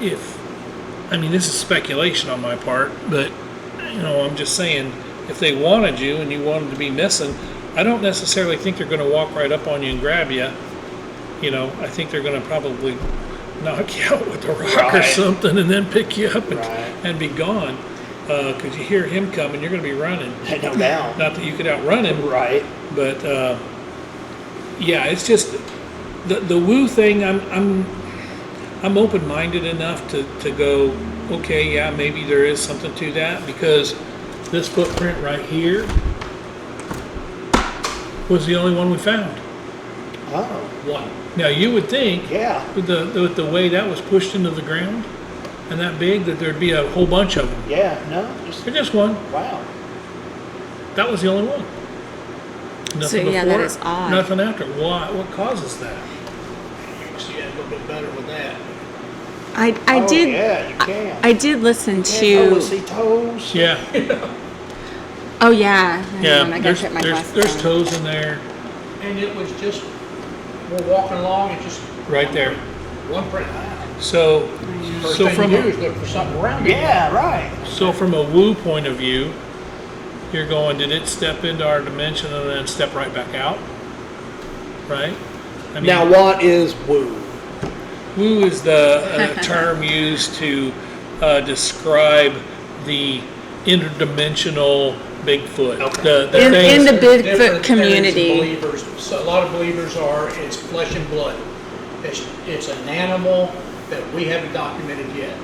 this is speculation on my part, but I'm just saying, if they wanted you and you wanted to be missing, I don't necessarily think they're going to walk right up on you and grab you. I think they're going to probably knock you out with a rock or Right. something, and then pick you up Right. and be gone. Because you hear him coming, you're going to be running. No doubt. Not that you could outrun him, Right. but yeah, it's just the woo thing. I'm open-minded enough to go, okay, yeah, maybe there is something to that, because this footprint right here was the only one we found. Oh, One. Now you would think, yeah. with the way that was pushed into the ground and that big, that there'd be a whole bunch of them. Yeah, no, just, But just one. wow. That was the only one. Nothing yeah, before that it, is odd. Nothing after. Why? What causes that? You can see that a little bit better with that. I Oh, did. yeah, you can. I did listen Can't to. always see toes. Yeah, Oh yeah. Hang yeah. on, I gotta put my glasses There's on. toes in there, And it was just, we're walking along and just. right there. One print. So, First so thing from you do a, is look for something around it. Yeah, right. so from a woo point of view, you're going, did it step into our dimension and then step right back out? Right? I mean, Now, what is woo? woo is the term used to describe the interdimensional Bigfoot. Okay. The In things- the Bigfoot Different community. theories of believers. So a lot of believers are, it's flesh and blood. It's an animal that we haven't documented yet.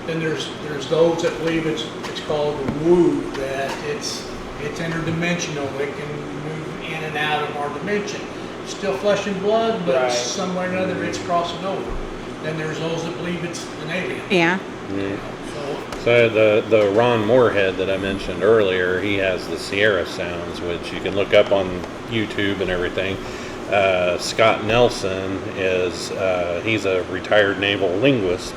Then there's those that believe it's called woo, that it's interdimensional. It can move in and out of our dimension. It's still flesh and blood, but Right. somewhere or another it's crossing over. Then there's those that believe it's an alien. Yeah. So So the Ron Moorhead that I mentioned earlier, he has the Sierra sounds, which you can look up on YouTube and everything. Scott Nelson he's a retired naval linguist,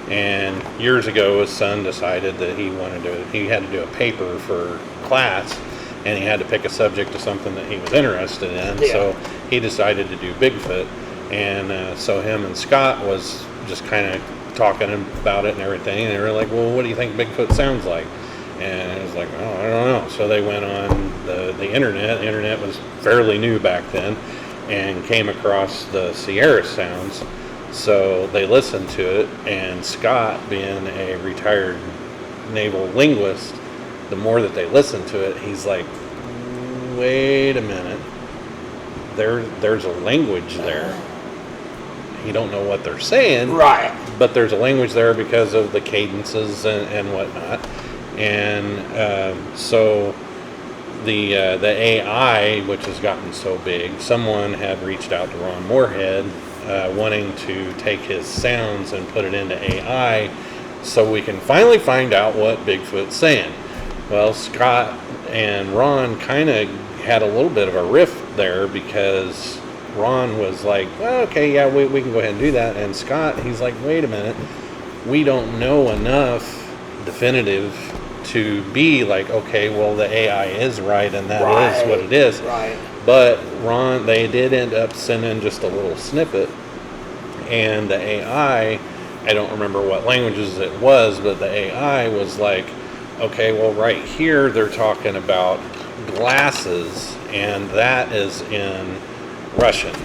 and years ago his son decided that he had to do a paper for class, and he had to pick a subject to something that he was interested in. Yeah. So he decided to do Bigfoot, and so him and Scott was just kind of talking about it and everything, and they were like, well, what do you think Bigfoot sounds like? And it was like, oh, I don't know. So they went on the internet. The internet was fairly new back then, and came across the Sierra sounds. So they listened to it, and Scott, being a retired naval linguist, the more that they listened to it, he's like, wait a minute, there's a language there. You don't know what they're saying, Right. but there's a language there because of the cadences and whatnot. And so the AI, which has gotten so big, someone had reached out to Ron Moorhead wanting to take his sounds and put it into AI so we can finally find out what Bigfoot's saying. Well, Scott and Ron kind of had a little bit of a rift there, because Ron was like, well, okay, yeah, we can go ahead and do that. And Scott, he's like, wait a minute, we don't know enough definitive to be like, okay, well, the AI is right and that is what it is. Right. But Ron, they did end up sending just a little snippet, and the AI, I don't remember what languages it was, but the AI was like, okay, well, right here they're talking about glasses, and that is in Russian.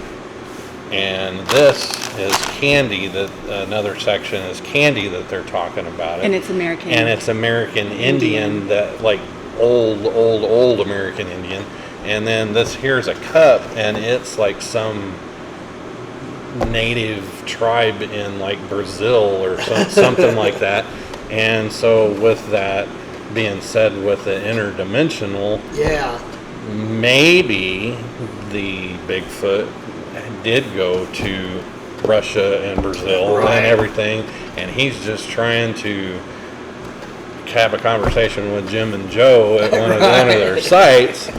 And this is candy, that another section is candy that they're talking about it. And it's American. And it's American Indian, that like old American Indian. And then this here's a cup, and it's like some native tribe in like Brazil or something like that. And so with that being said, with the interdimensional, Yeah. maybe the Bigfoot did go to Russia and Brazil Right. and everything, and he's just trying to have a conversation with Jim and Joe at one of their sites,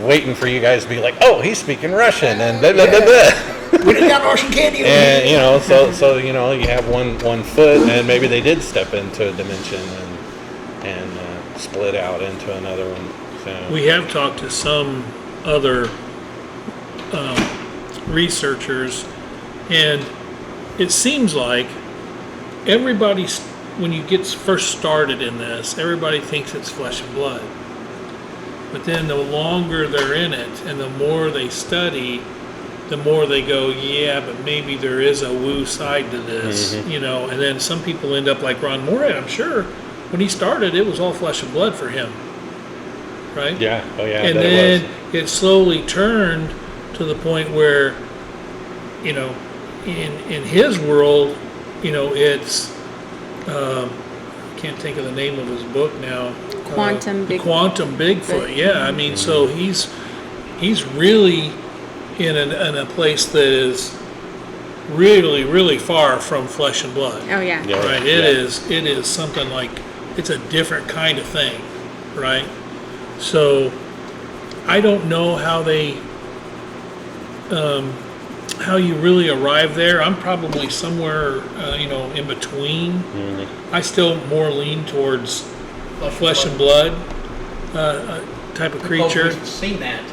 waiting for you guys to be like, oh, he's speaking Russian and blah, blah, blah, blah. We didn't got Russian candy. And you know, so you know, you have one foot, and maybe they did step into a dimension and split out into another one. So. We have talked to some other researchers, and it seems like everybody, when you get first started in this, everybody thinks it's flesh and blood. But then the longer they're in it and the more they study, the more they go, yeah, but maybe there is a woo side to this, you know. And then some people end up like Ron Moorhead. I'm sure when he started, it was all flesh and blood for him, right? Yeah, oh yeah. And then it slowly turned to the point where, you know, in his world, you know, it's I can't think of the name of his book now. Quantum Bigfoot. Quantum Bigfoot. Yeah, I mean, so he's really in a place that is really far from flesh and blood. Oh yeah. Yeah. Right. It is something like, it's a different kind of thing, right? So I don't know how they how you really arrive there. I'm probably somewhere you know, in between. I still more lean towards flesh and blood type of creature. We've seen that.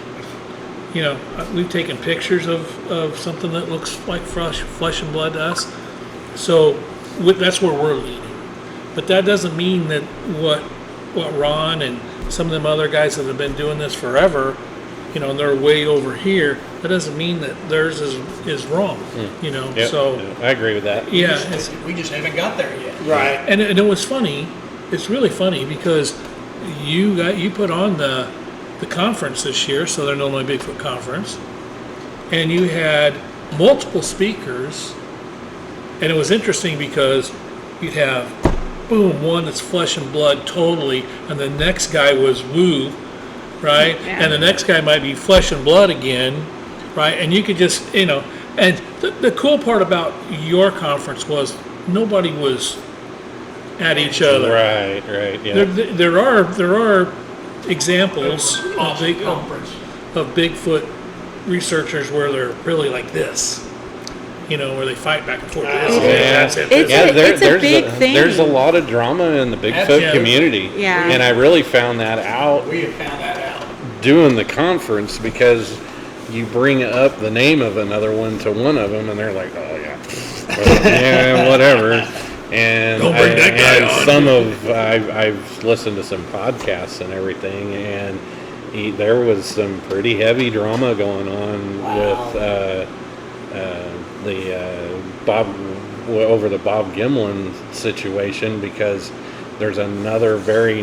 You know, we've taken pictures of something that looks like flesh and blood to us. So that's where we're leaning. But that doesn't mean that what Ron and some of them other guys that have been doing this forever, you know, and they're way over here, that doesn't mean that theirs is wrong. You know, Yep, so yeah, I agree with that. yeah. We just haven't got there yet. Right. And it was funny. It's really funny because you put on the conference this year, Southern Illinois Bigfoot Conference, and you had multiple speakers, and it was interesting because you'd have, boom, one that's flesh and blood totally, and the next guy was woo, right? Yeah. And the next guy might be flesh and blood again, right? And you could just, you know, and the cool part about your conference was nobody was at each other. Right, yeah. There are examples Awesome conference. of Bigfoot researchers where they're really like this, you know, where they fight back and forth. That's it. It's Yeah, it's a big thing. There's a lot of drama in the Bigfoot Yeah. community. Yeah. And I really found that out We have found that out. doing the conference, because you bring up the name of another one to one of them, and they're like, oh, yeah, well, yeah, whatever. And Don't bring that guy on. I've listened to some podcasts and everything, and there was some pretty heavy drama going on Wow. with the Bob over the Bob Gimlin situation, because there's another very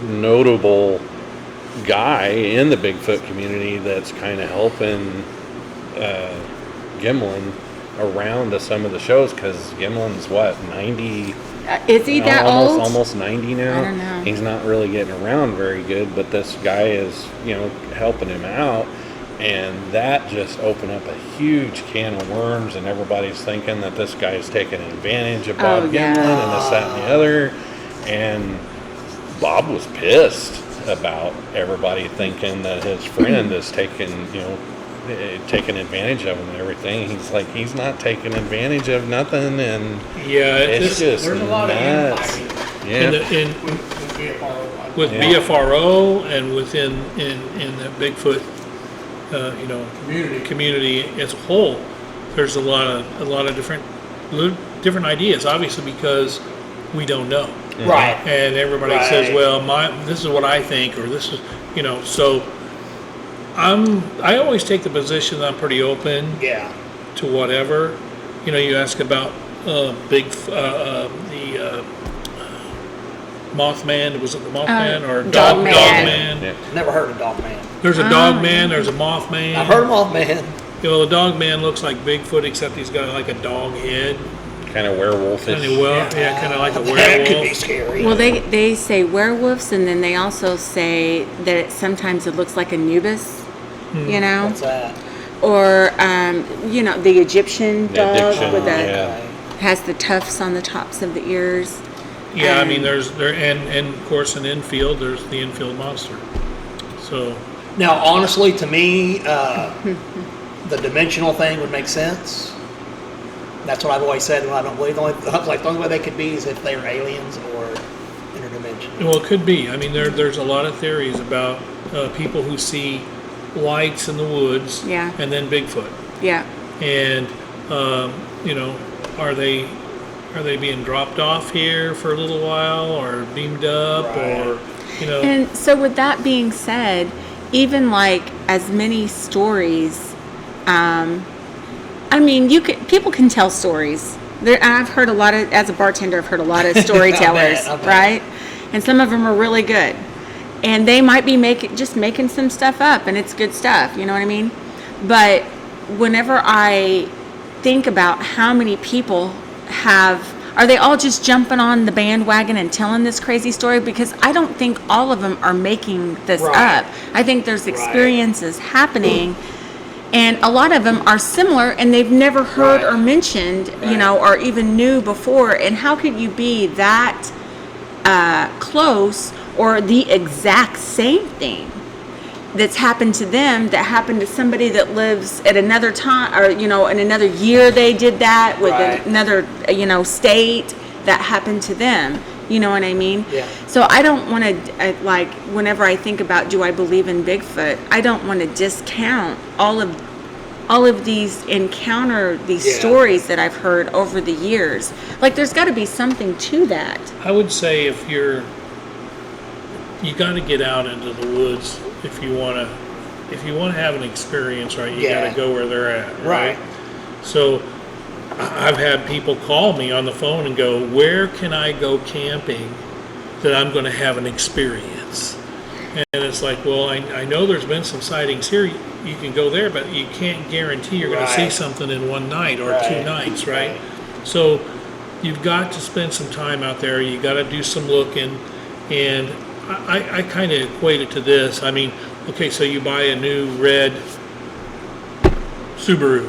notable guy in the Bigfoot community that's kind of helping Gimlin around to some of the shows, because Gimlin's what, 90? Is he that old? Almost 90 now. I don't know. He's not really getting around very good, but this guy is, helping him out. And that just opened up a huge can of worms, and everybody's thinking that this guy's taking advantage of Bob Gimlin and this, that, and the other. And Bob was pissed about everybody thinking that his friend is taking advantage of him and everything. He's like, he's not taking advantage of nothing, and Yeah, it's just There's a lot of nuts. infighting Yeah. with BFRO. with Yeah. BFRO and within in the Bigfoot community as a whole, there's a lot of different ideas. Obviously, because we don't know, Right. and everybody Right. says, "Well, this is what I think," or "This is," So I always take the position that I'm pretty open Yeah. to whatever. You ask about the Mothman. Was it the Mothman or Dogman. Dogman? Yeah. Never heard of Dogman. There's a Dogman. There's a Mothman. I've heard of Mothman. The Dogman looks like Bigfoot, except he's got like a dog head. Kind of werewolfish. Kind of like a That could be werewolf. scary. Well, they say werewolves, and then they also say that sometimes it looks like Anubis, What's that? or the Egyptian The dog addiction, with the yeah. has the tufts on the tops of the ears. Yeah, I mean, and of course in infield, there's the infield monster. So Now, honestly, to me, the dimensional thing would make sense. That's what I've always said. When I don't believe, the only way they could be is if they were aliens or interdimensional. well, it could be. I mean, there's a lot of theories about people who see lights in the woods, Yeah. and then Bigfoot. Yeah. And are they being dropped off here for a little while, or beamed up, Right. or And so, with that being said, even like as many stories, people can tell stories. I've heard a lot of, as a bartender, I've heard a lot of storytellers, I bet. right? And some of them are really good, and they might be making some stuff up, and it's good stuff. You know what I mean? But whenever I think about how many people are they all just jumping on the bandwagon and telling this crazy story? Because I don't think all of them are making this Right. up. I think there's experiences happening, and a lot of them are similar, and they've never heard Right. or mentioned, or even knew before. And how could you be that close or the exact same thing that's happened to them that happened to somebody that lives at another time, or in another year they did that with Right. another state that happened to them? You know what I mean? Yeah. So I don't want to whenever I think about, do I believe in Bigfoot, I don't want to discount all of these Yeah. stories that I've heard over the years. Like, there's got to be something to that. I would say you got to get out into the woods if you want to have an experience, right? You got Yeah. to go where they're at, right? Right. So I've had people call me on the phone and go, "Where can I go camping that I'm going to have an experience?" And it's like, well, I know there's been some sightings here. You can go there, but you can't guarantee you're going to see Right. something in one night or Right. 2 nights, right? Right. So you've got to spend some time out there. You got to do some looking, and I kind of equate it to this. I mean, okay, so you buy a new red Subaru.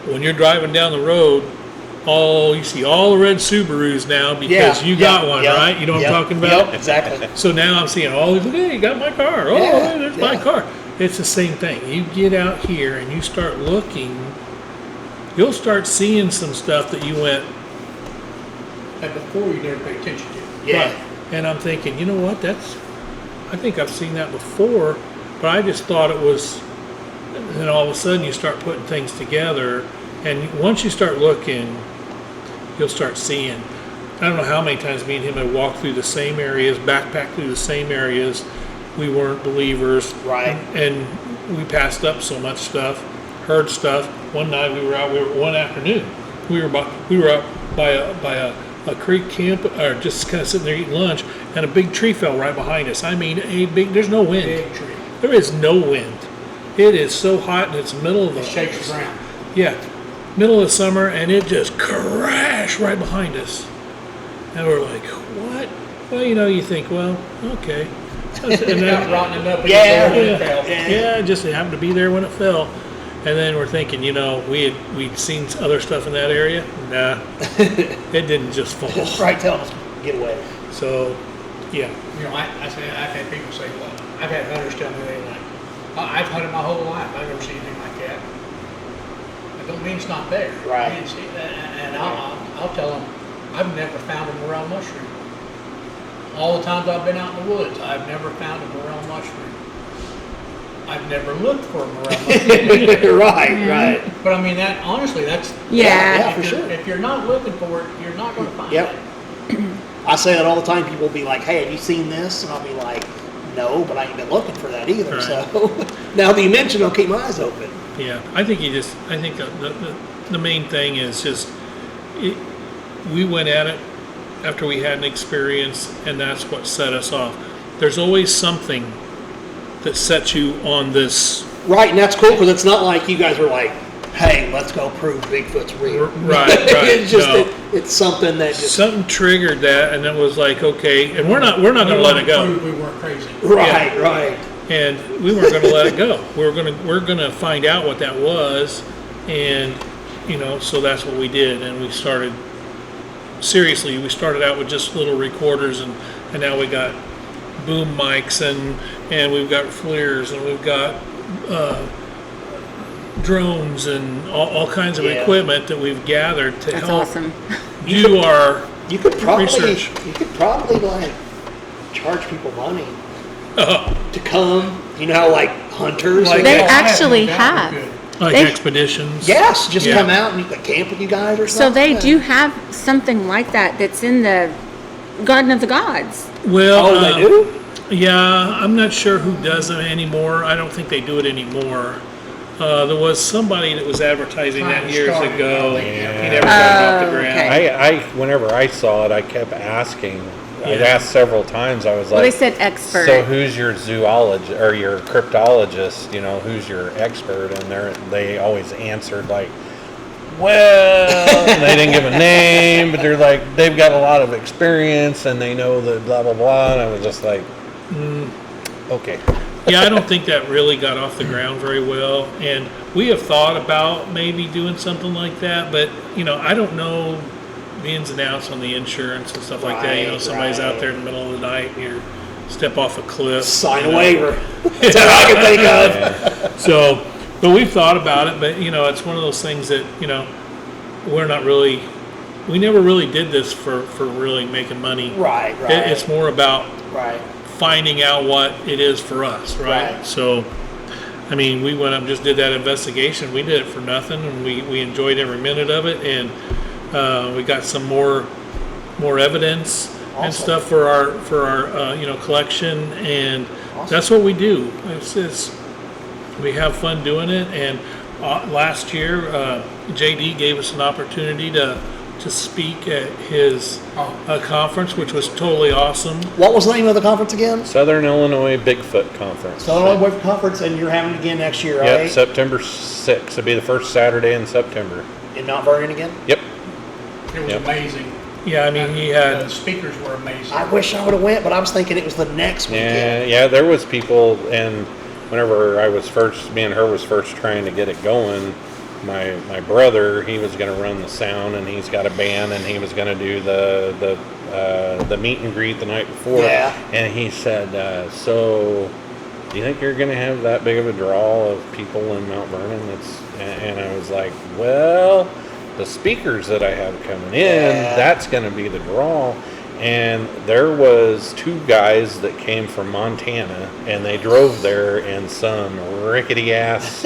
When you're driving down the road, you see all the red Subarus now because you got one, right? You know what I'm talking about? Yep, exactly. So now I'm seeing all these, hey, you got my car. Oh, Yeah, hey, there's my yeah. car. It's the same thing. You get out here and you start looking, you'll start seeing some stuff that you went, And before you never pay attention to. right. And I'm thinking, you know what, I think I've seen that before, but I just thought it was, and then all of a sudden you start putting things together, and once you start looking, you'll start seeing. I don't know how many times me and him had walked through the same areas, backpacked through the same areas. We weren't believers. Right. And we passed up so much stuff, heard stuff. One night one afternoon, we were up by a creek camp, or just kind of sitting there eating lunch, and a big tree fell right behind us. I mean, there's no wind. Big tree. There is no wind. It is so hot, and it's middle of It shakes the ground. yeah, middle of the summer, and it just crashed right behind us. And we're like, what? Well, you think, well, okay. And Not rotting up. Yeah. it just happened to be there when it fell. And then we're thinking, we'd seen other stuff in that area. Nah, it didn't just fall. Right, tell us, get away. So, yeah. I've had people say, well, I've had hunters tell me they like, I've hunted my whole life. I've never seen anything like that. That don't mean it's not there. Right. You didn't see that. And I'll tell them, I've never found a morel mushroom. All the times I've been out in the woods, I've never found a morel mushroom. I've never looked for a morel mushroom. Right. But I mean, honestly, that's... Yeah, for sure. If you're not looking for it, you're not going to find Yep. it. I say that all the time. People will be like, hey, have you seen this? And I'll be like, no, but I ain't been looking for that either. Right. So now that you mentioned, I'll keep my eyes open. Yeah, I think the main thing is just, we went at it after we had an experience, and that's what set us off. There's always something that sets you on this. Right, and that's cool because it's not like you guys were like, hey, let's go prove Bigfoot's real. Right. It's just No. it's something that just Something triggered that, and it was like, okay, and we're not going to let it go. We weren't crazy. right. And we weren't going to let it go. We're going to find out what that was, and so that's what we did. And we started out with just little recorders, and now we got boom mics, and we've got FLIRs, and we've got drones, and all kinds of equipment that we've gathered to That's help awesome. do our You could probably research. like charge people money to come. You know how like hunters Like- They Oh, I actually no doubt have. we could. like They- expeditions. yes, just Yeah. come out and you can camp with you guys or So something. they do have something like that that's in the Garden of the Gods. Well, Oh, they do? Yeah, I'm not sure who does it anymore. I don't think they do it anymore. There was somebody that was advertising that Trying to years start it, ago. but He they never got it off the Oh, ground. okay. Whenever I saw it, I kept asking. I've Yeah. asked several times. I was Well, they like, said expert. so who's your zoologist or your cryptologist? Who's your expert? And they always answered like, well, and they didn't give a name, but they're like, they've got a lot of experience and they know the blah, blah, blah. And I was just like, okay. Yeah, I don't think that really got off the ground very well. And we have thought about maybe doing something like that, but I don't know the ins and outs on the insurance and stuff like that. Right, Somebody's out right. there in the middle of the night and you step off a cliff. Sign a waiver. That's all I can think of. So, but we've thought about it, but it's one of those things that, we never really did this for really making money. Right. It's more about Right. finding out what it is for us, right? Right. So, I mean, we went up and just did that investigation. We did it for nothing, and we enjoyed every minute of it, and we got some more evidence and Awesome. stuff for our collection, and Awesome. that's what we do. It's we have fun doing it, and last year JD gave us an opportunity to speak at his conference, which was totally awesome. What was the name of the conference again? Southern Illinois Bigfoot Conference. Southern Illinois Conference, and you're having it again next year, Yep, right? September 6th. It'll be the first Saturday in September. In Mount Vernon again? Yep. It was Yep. amazing. Yeah, I mean, he The had speakers were amazing. I wish I would have went, but I was thinking it was the next weekend. Yeah, there was people, and whenever me and her was first trying to get it going, my brother, he was going to run the sound, and he's got a band, and he was going to do the meet and greet the night before. Yeah. And he said, so do you think you're going to have that big of a draw of people in Mount Vernon? And I was like, well, the speakers that I have coming in, Yeah. that's going to be the draw. And there was two guys that came from Montana, and they drove there in some rickety ass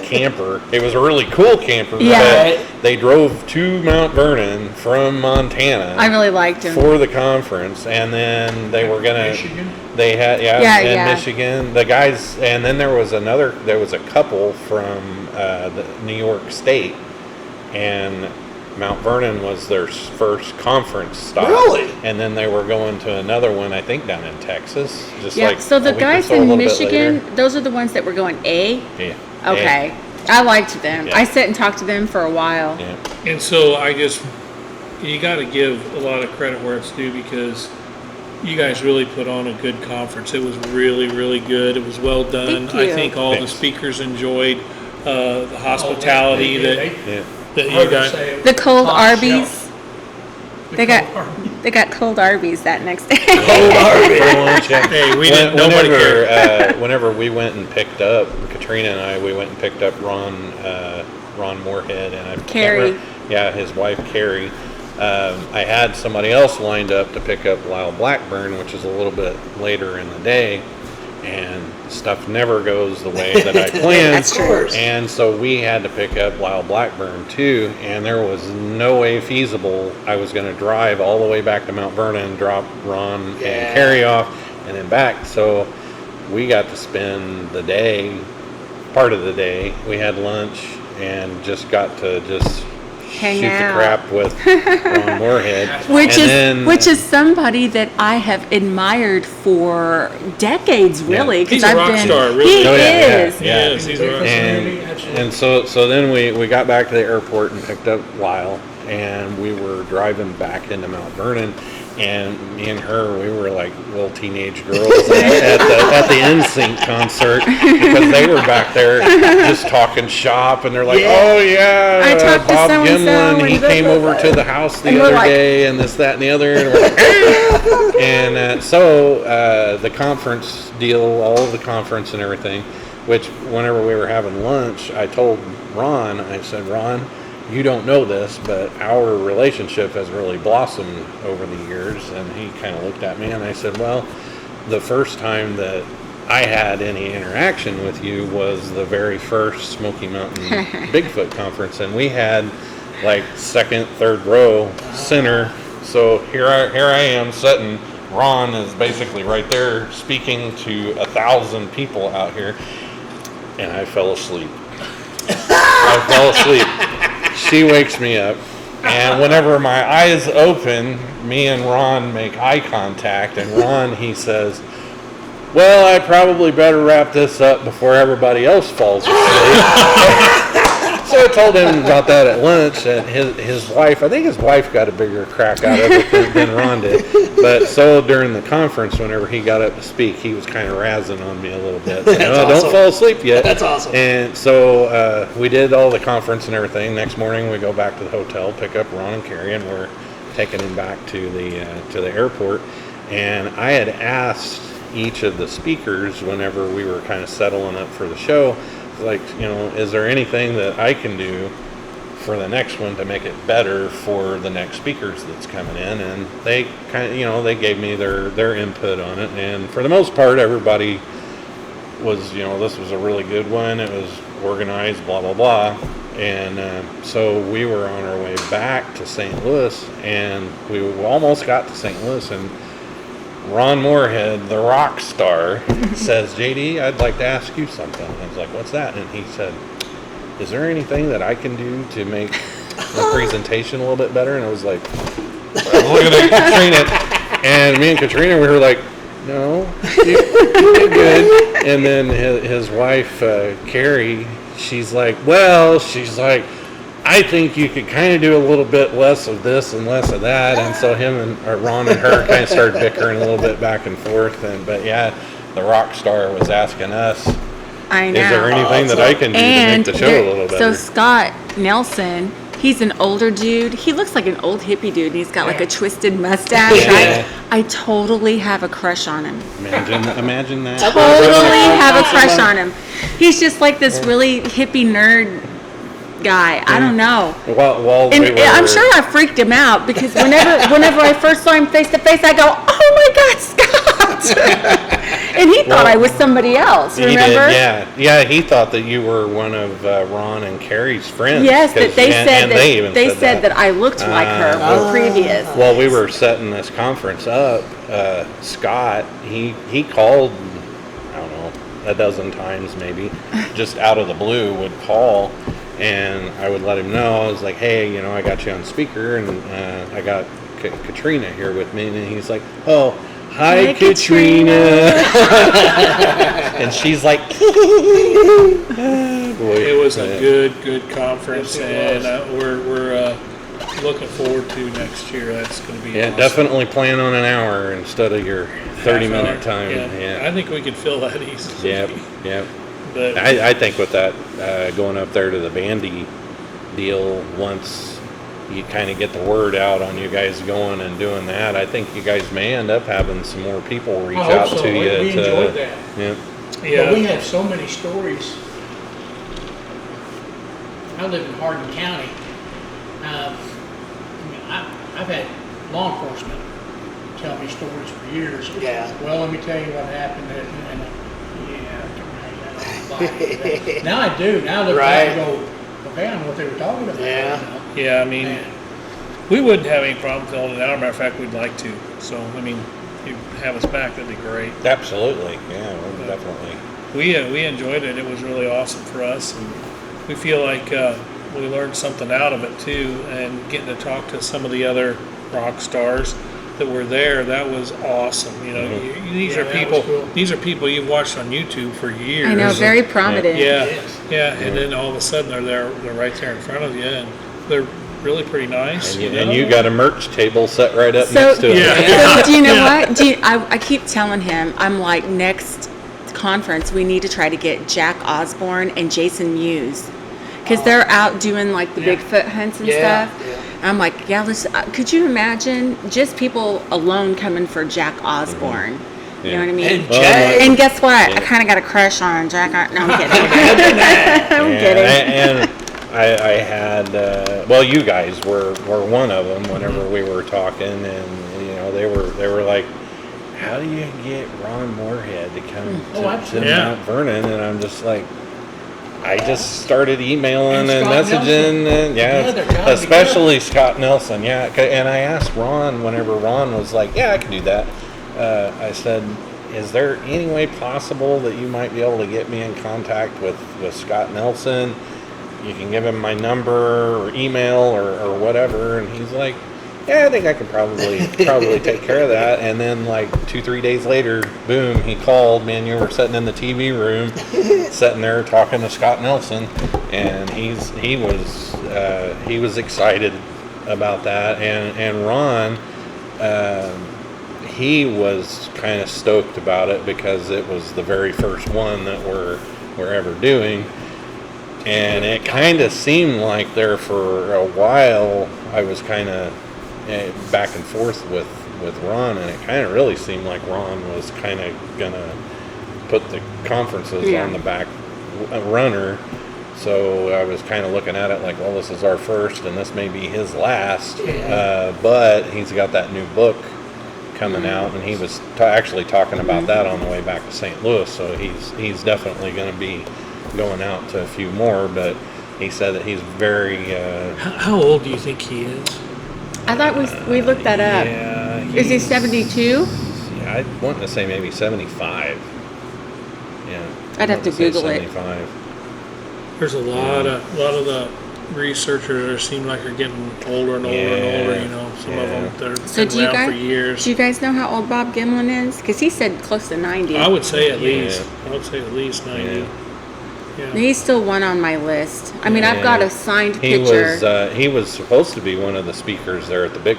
camper. It was a really cool camper. Yeah. But they drove to Mount Vernon from Montana. I really liked him. For the conference, and then they were gonna. Michigan? They had in Michigan. The guys, and then there was a couple from the New York State, and Mount Vernon was their first conference stop. Really? And then they were going to another one, I think, down in Texas. Just Yeah. like So the a week or guys so, a in little bit Michigan, later. those are the ones that were going A. Yeah. Okay. I liked them. Yeah. I sat and talked to them for a while. Yeah. And so I guess you got to give a lot of credit where it's due because you guys really put on a good conference. It was really, really good. It was well done. Thank I you. think all Thanks. the speakers enjoyed the hospitality They- Yeah. that you hard to guys. say. The cold Top Arby's. shelf. They got cold Arby's that next day. For lunch, yeah. Hey, we didn't. Nobody cared. Whenever we went and picked up Katrina and I, we went and picked up Ron Moorhead and I can't Carrie. remember- yeah, his wife Carrie. I had somebody else lined up to pick up Lyle Blackburn, which is a little bit later in the day, and stuff never goes the way that I planned. That's true. And so we had to pick up Lyle Blackburn too, and there was no way feasible I was going to drive all the way back to Mount Vernon, drop Ron and Carrie off, and then back. So we got to spend the day, part of the day. We had lunch and just got to just Hang shoot out. the crap with Ron Moorhead. Which is somebody that I have admired for decades, really. 'cause He's a rock star, really. He Oh, yeah, is. yeah. Yes, he's a rock star. And so then we got back to the airport and picked up Lyle, and we were driving back into Mount Vernon, and me and her, we were like little teenage girls at the NSYNC concert because they were back there just talking shop, and they're like, oh yeah, I talked to Bob so-and-so Gimlin, he and came over to the house the And we're other like- day, and this, that, and the other, and we're like, and so the conference deal, all of the conference and everything, which whenever we were having lunch, I told Ron, I said, Ron, you don't know this, but our relationship has really blossomed over the years. And he kind of looked at me and I said, well, the first time that I had any interaction with you was the very first Smoky Mountain Bigfoot conference. And we had like second, third row center. So here I am sitting. Ron is basically right there speaking to 1,000 people out here. And I fell asleep. I fell asleep. She wakes me up, and whenever my eyes open, me and Ron make eye contact, and Ron, he says, well, I probably better wrap this up before everybody else falls asleep. So I told him about that at lunch, and his wife, I think his wife got a bigger crack out of it than Ron did. But so during the conference, whenever he got up to speak, he was kind of razzing on me a little bit. Saying, That's don't awesome. fall asleep yet. That's awesome. And so we did all the conference and everything. Next morning, we go back to the hotel, pick up Ron and Carrie, and we're taking him back to the airport. And I had asked each of the speakers whenever we were kind of settling up for the show, like, is there anything that I can do for the next one to make it better for the next speakers that's coming in? And they kind of, they gave me their input on it. And for the most part, everybody was, this was a really good one. It was organized, blah, blah, blah. And so we were on our way back to St. Louis, and we almost got to St. Louis, and Ron Moorhead, the rock star, says, JD, I'd like to ask you something. I was like, what's that? And he said, is there anything that I can do to make the presentation a little bit better? And I was like, looking at Katrina. And me and Katrina, we were like, no, you did good. And then his wife, Carrie, she's like, I think you could kind of do a little bit less of this and less of that. And so Ron and her kind of started bickering a little bit back and forth. But yeah, the rock star was asking us, I know. is there anything that I can do to make the show a little better? So Scott Nelson, he's an older dude. He looks like an old hippie dude. He's got like a twisted mustache. Yeah. I totally have a crush on him. Imagine that. Totally have a crush on him. He's just like this really hippie nerd guy. I don't know. While And we were, I'm sure I freaked him out because whenever I first saw him face to face, I go, "Oh my God, Scott!" out. And he thought I was somebody else, He remember? did, yeah. He thought that you were one of Ron and Carrie's friends. Yes, that they said they even said that I looked like her previous. Well, we were setting this conference up. Scott, he called, I don't know, a dozen times maybe, just out of the blue would call, and I would let him know. I was like, hey, I got you on speaker, and I got Katrina here with me, and he's like, oh, hi, Katrina. And she's like, It was a good conference, and we're looking forward to next year. That's going to be awesome. Definitely plan on an hour instead of your 30-minute time. Yeah, I think we could fill that easily. Yep. But I think with that, going up there to the bandy deal, once you kind of get the word out on you guys going and doing that, I think you guys may end up having some more people reach I out hope so. to you. We enjoyed that. Yeah. But we have so many stories. I live in Hardin County. I've had law enforcement tell me stories for years. Yeah. Well, let me tell you what happened. Now I do. Now I look back and go, okay, I know what they were talking about. Yeah. yeah, I mean, we wouldn't have any problem filling it out. Matter of fact, we'd like to. So, I mean, if you have us back, that'd be great. Absolutely. Yeah, well, definitely. We enjoyed it. It was really awesome for us, and we feel like we learned something out of it too. And getting to talk to some of the other rock stars that were there, that was awesome. These are that people. was cool. These are people you've watched on YouTube for years. I know, very prominent. Yeah, Yes. yeah, and then all of a sudden they're there. They're right there in front of you, and they're really pretty nice. And you got a merch table set right up So- next to it. Yeah. So do you know what? I keep telling him, I'm like, next conference we need to try to get Jack Osborne and Jason Mewes, because they're out doing like the Bigfoot hunts and Yeah, stuff. yeah. I'm like, yeah, could you imagine just people alone coming for Jack Osborne? You know what I mean? And Jay. And guess what? I kind of got a crush on Jack. No, I'm kidding. I'm kidding. And I had, well, you guys were one of them whenever we were talking, and they were like, how do you get Ron Moorhead to come to absolutely. Mount Vernon? And I'm just like, I just started emailing and Scott messaging, Nelson. and They're trying to especially Scott Nelson, and I asked Ron whenever Ron was like, yeah, I can do that. I said, is there any way possible that you might be able to get me in contact with Scott Nelson? You can give him my number or email or whatever. And he's like, yeah, I think I can probably take care of that. And then like 2-3 days later, boom, he called me, and you were sitting in the TV room, sitting there talking to Scott Nelson, and he was excited about that. And Ron, he was kind of stoked about it because it was the very first one that we're ever doing. And it kind of seemed like there for a while I was kind of back and forth with Ron, and it kind of really seemed like Ron was kind of gonna put the conferences on the back runner. So I was kind of looking at it like, well, this is our first, and this may be his last. But he's got that new book coming out, and he was actually talking about that on the way back to St. Louis. So he's definitely going to be going out to a few more. But he said that he's very. How old do you think he is? I thought we looked that up. Yeah, Is he 72? Yeah, I want to say maybe 75. Yeah, I'd have to Google it. 75. There's a lot of the researchers that seem like are getting older and older and older. Some of them that So have do been you around for guys? years. Do you guys know how old Bob Gimlin is? Because he said close to 90. I would say at least. I would say at least 90. Yeah. He's still one on my list. I mean, I've got a signed He picture. he was supposed to be one of the speakers there at the big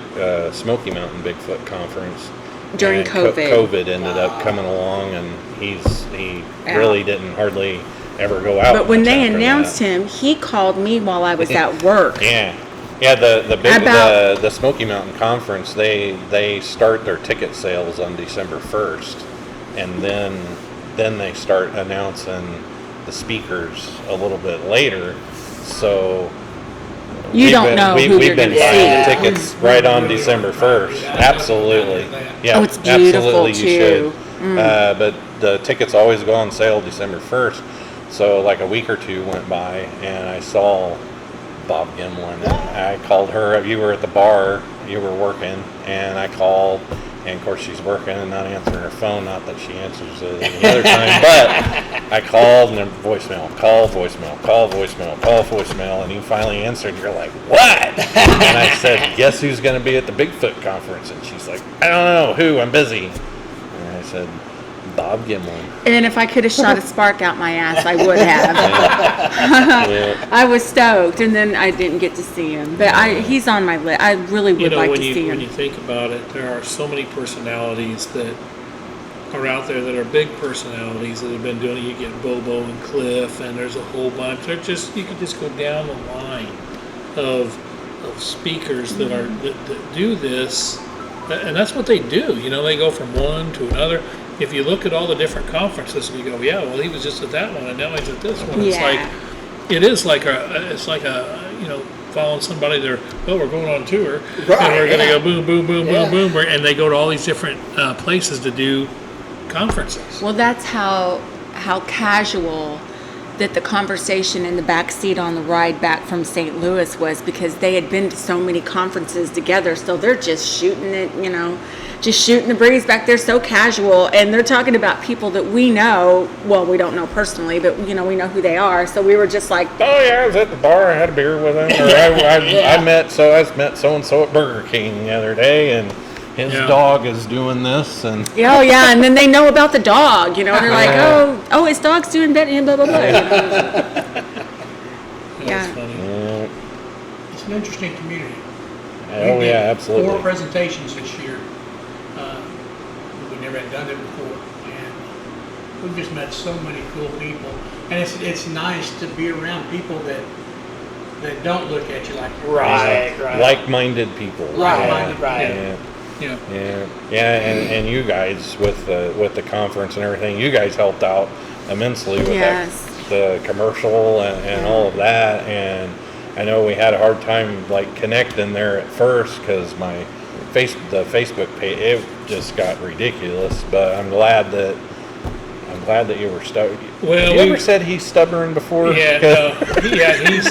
Smoky Mountain Bigfoot conference During And COVID. COVID ended up coming along, and he really didn't hardly ever go out. But when much they after announced that. him, he called me while I was at work. Yeah, the big About- the Smoky Mountain Conference, they start their ticket sales on December 1st, and then they start announcing the speakers a little bit later. So You don't know who we've you're been gonna buying see. tickets right on December 1st. Absolutely, yeah. Oh, it's beautiful, absolutely, you too. should. But the tickets always go on sale December 1st. So like a week or two went by, and I saw Bob Gimlin. And I called her. You were at the bar. You were working, and I called. And of course she's working and not answering her phone. Not that she answers it any other time, but I called and then voicemail, call voicemail, call voicemail, call voicemail, and he finally answered. And you're like, what? And I said, guess who's going to be at the Bigfoot conference? And she's like, I don't know who. I'm busy. And I said, Bob Gimlin. And then if I could have shot a spark out my ass, I would have. Yeah. I was stoked, and then I didn't get to see him. But he's on my list. I really would like to see when him. you think about it, there are so many personalities that are out there that are big personalities that have been doing it. You get Bobo and Cliff, and there's a whole bunch. They're just, you could just go down the line of speakers that are that do this, and that's what they do. They go from one to another. If you look at all the different conferences and you go, yeah, well, he was just at that one and now he's at this one. It's like following somebody. We're going on tour, and we're going to go boom, boom, boom, boom, boom, and they go to all these different places to do conferences. Well, that's how casual that the conversation in the back seat on the ride back from St. Louis was, because they had been to so many conferences together, so they're just shooting it, just shooting the breeze back there, so casual. And they're talking about people that we know. Well, we don't know personally, but we know who they are. So we were just like, Oh yeah, I was at the bar. I had a beer with him. Or I met so and so at Burger King the other day, and his dog is doing this, and oh yeah, and then they know about the dog. They're like, oh, his dog's doing better, and blah blah blah. That's funny. It's an interesting community. Oh We did yeah, absolutely. 4 presentations this year. We never had done it before, and we've just met so many cool people. And it's nice to be around people that don't look at you like you're Right. Like-minded people. Right. Yeah, and you guys with the conference and everything, you guys helped out immensely with the commercial and all of that. And I know we had a hard time like connecting there at first because the Facebook page, it just got ridiculous. But I'm glad that you were stubborn. Well, you ever said he's stubborn before? Yeah, he's.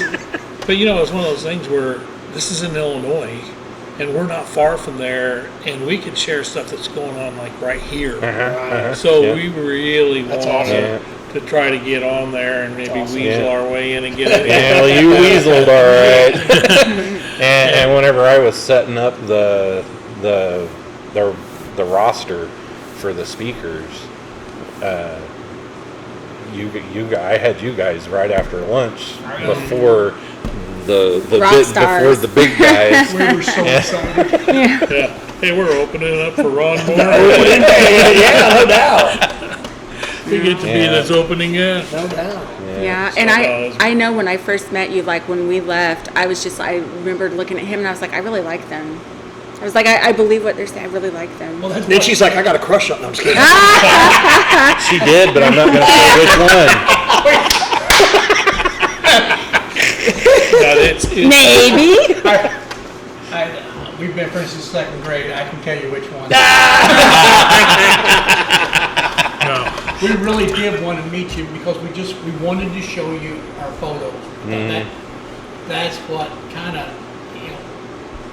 But it's one of those things where this is in Illinois, and we're not far from there, and we can share stuff that's going on like right here. So we really want to try to get on there and maybe weasel our way in and get it. Yeah, well, you weaseled all right. and whenever I was setting up the roster for the speakers, I had you guys right after lunch before the big guys. We were so excited. Yeah. Hey, we're opening up for Ron Moore. Yeah, no doubt. We get to be in this opening yet. No doubt. Yeah, and I know when I first met you, like when we left, I remember looking at him and I was like, I really like them. I was like, I believe what they're saying. I really like them. Well, Then she's like, I got a crush on them. I'm just kidding. She did, but I'm not going to say which one. Maybe. We've been friends since 2nd grade. I can tell you which one. No. We really did want to meet you because we wanted to show you our photos. That's what kind of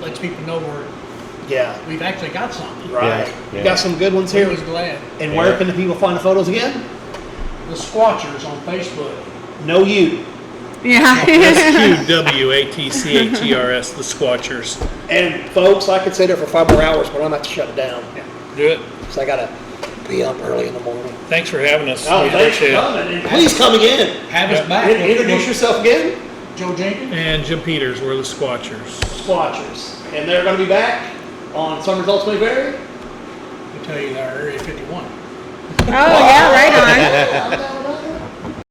lets people know we've actually got something. Right. Yeah. You got some good ones We here. was glad. And where can the people find the photos again? The Sqwatchers on Facebook. No you. Yeah. SQWATCHERS, the Sqwatchers. And folks, I could sit there for 5 more hours, but I'm about to shut it down. Do it. So I gotta be up early in the morning. Thanks for having us. Oh, We thanks for appreciate it. coming. And please come again. Have us back. Introduce yourself again. Joe Jenkins. And Jim Peters, we're the Sqwatchers. Sqwatchers. And they're going to be back on Summer's Ultimate Berry. I'll tell you our Area 51. Oh yeah, right on.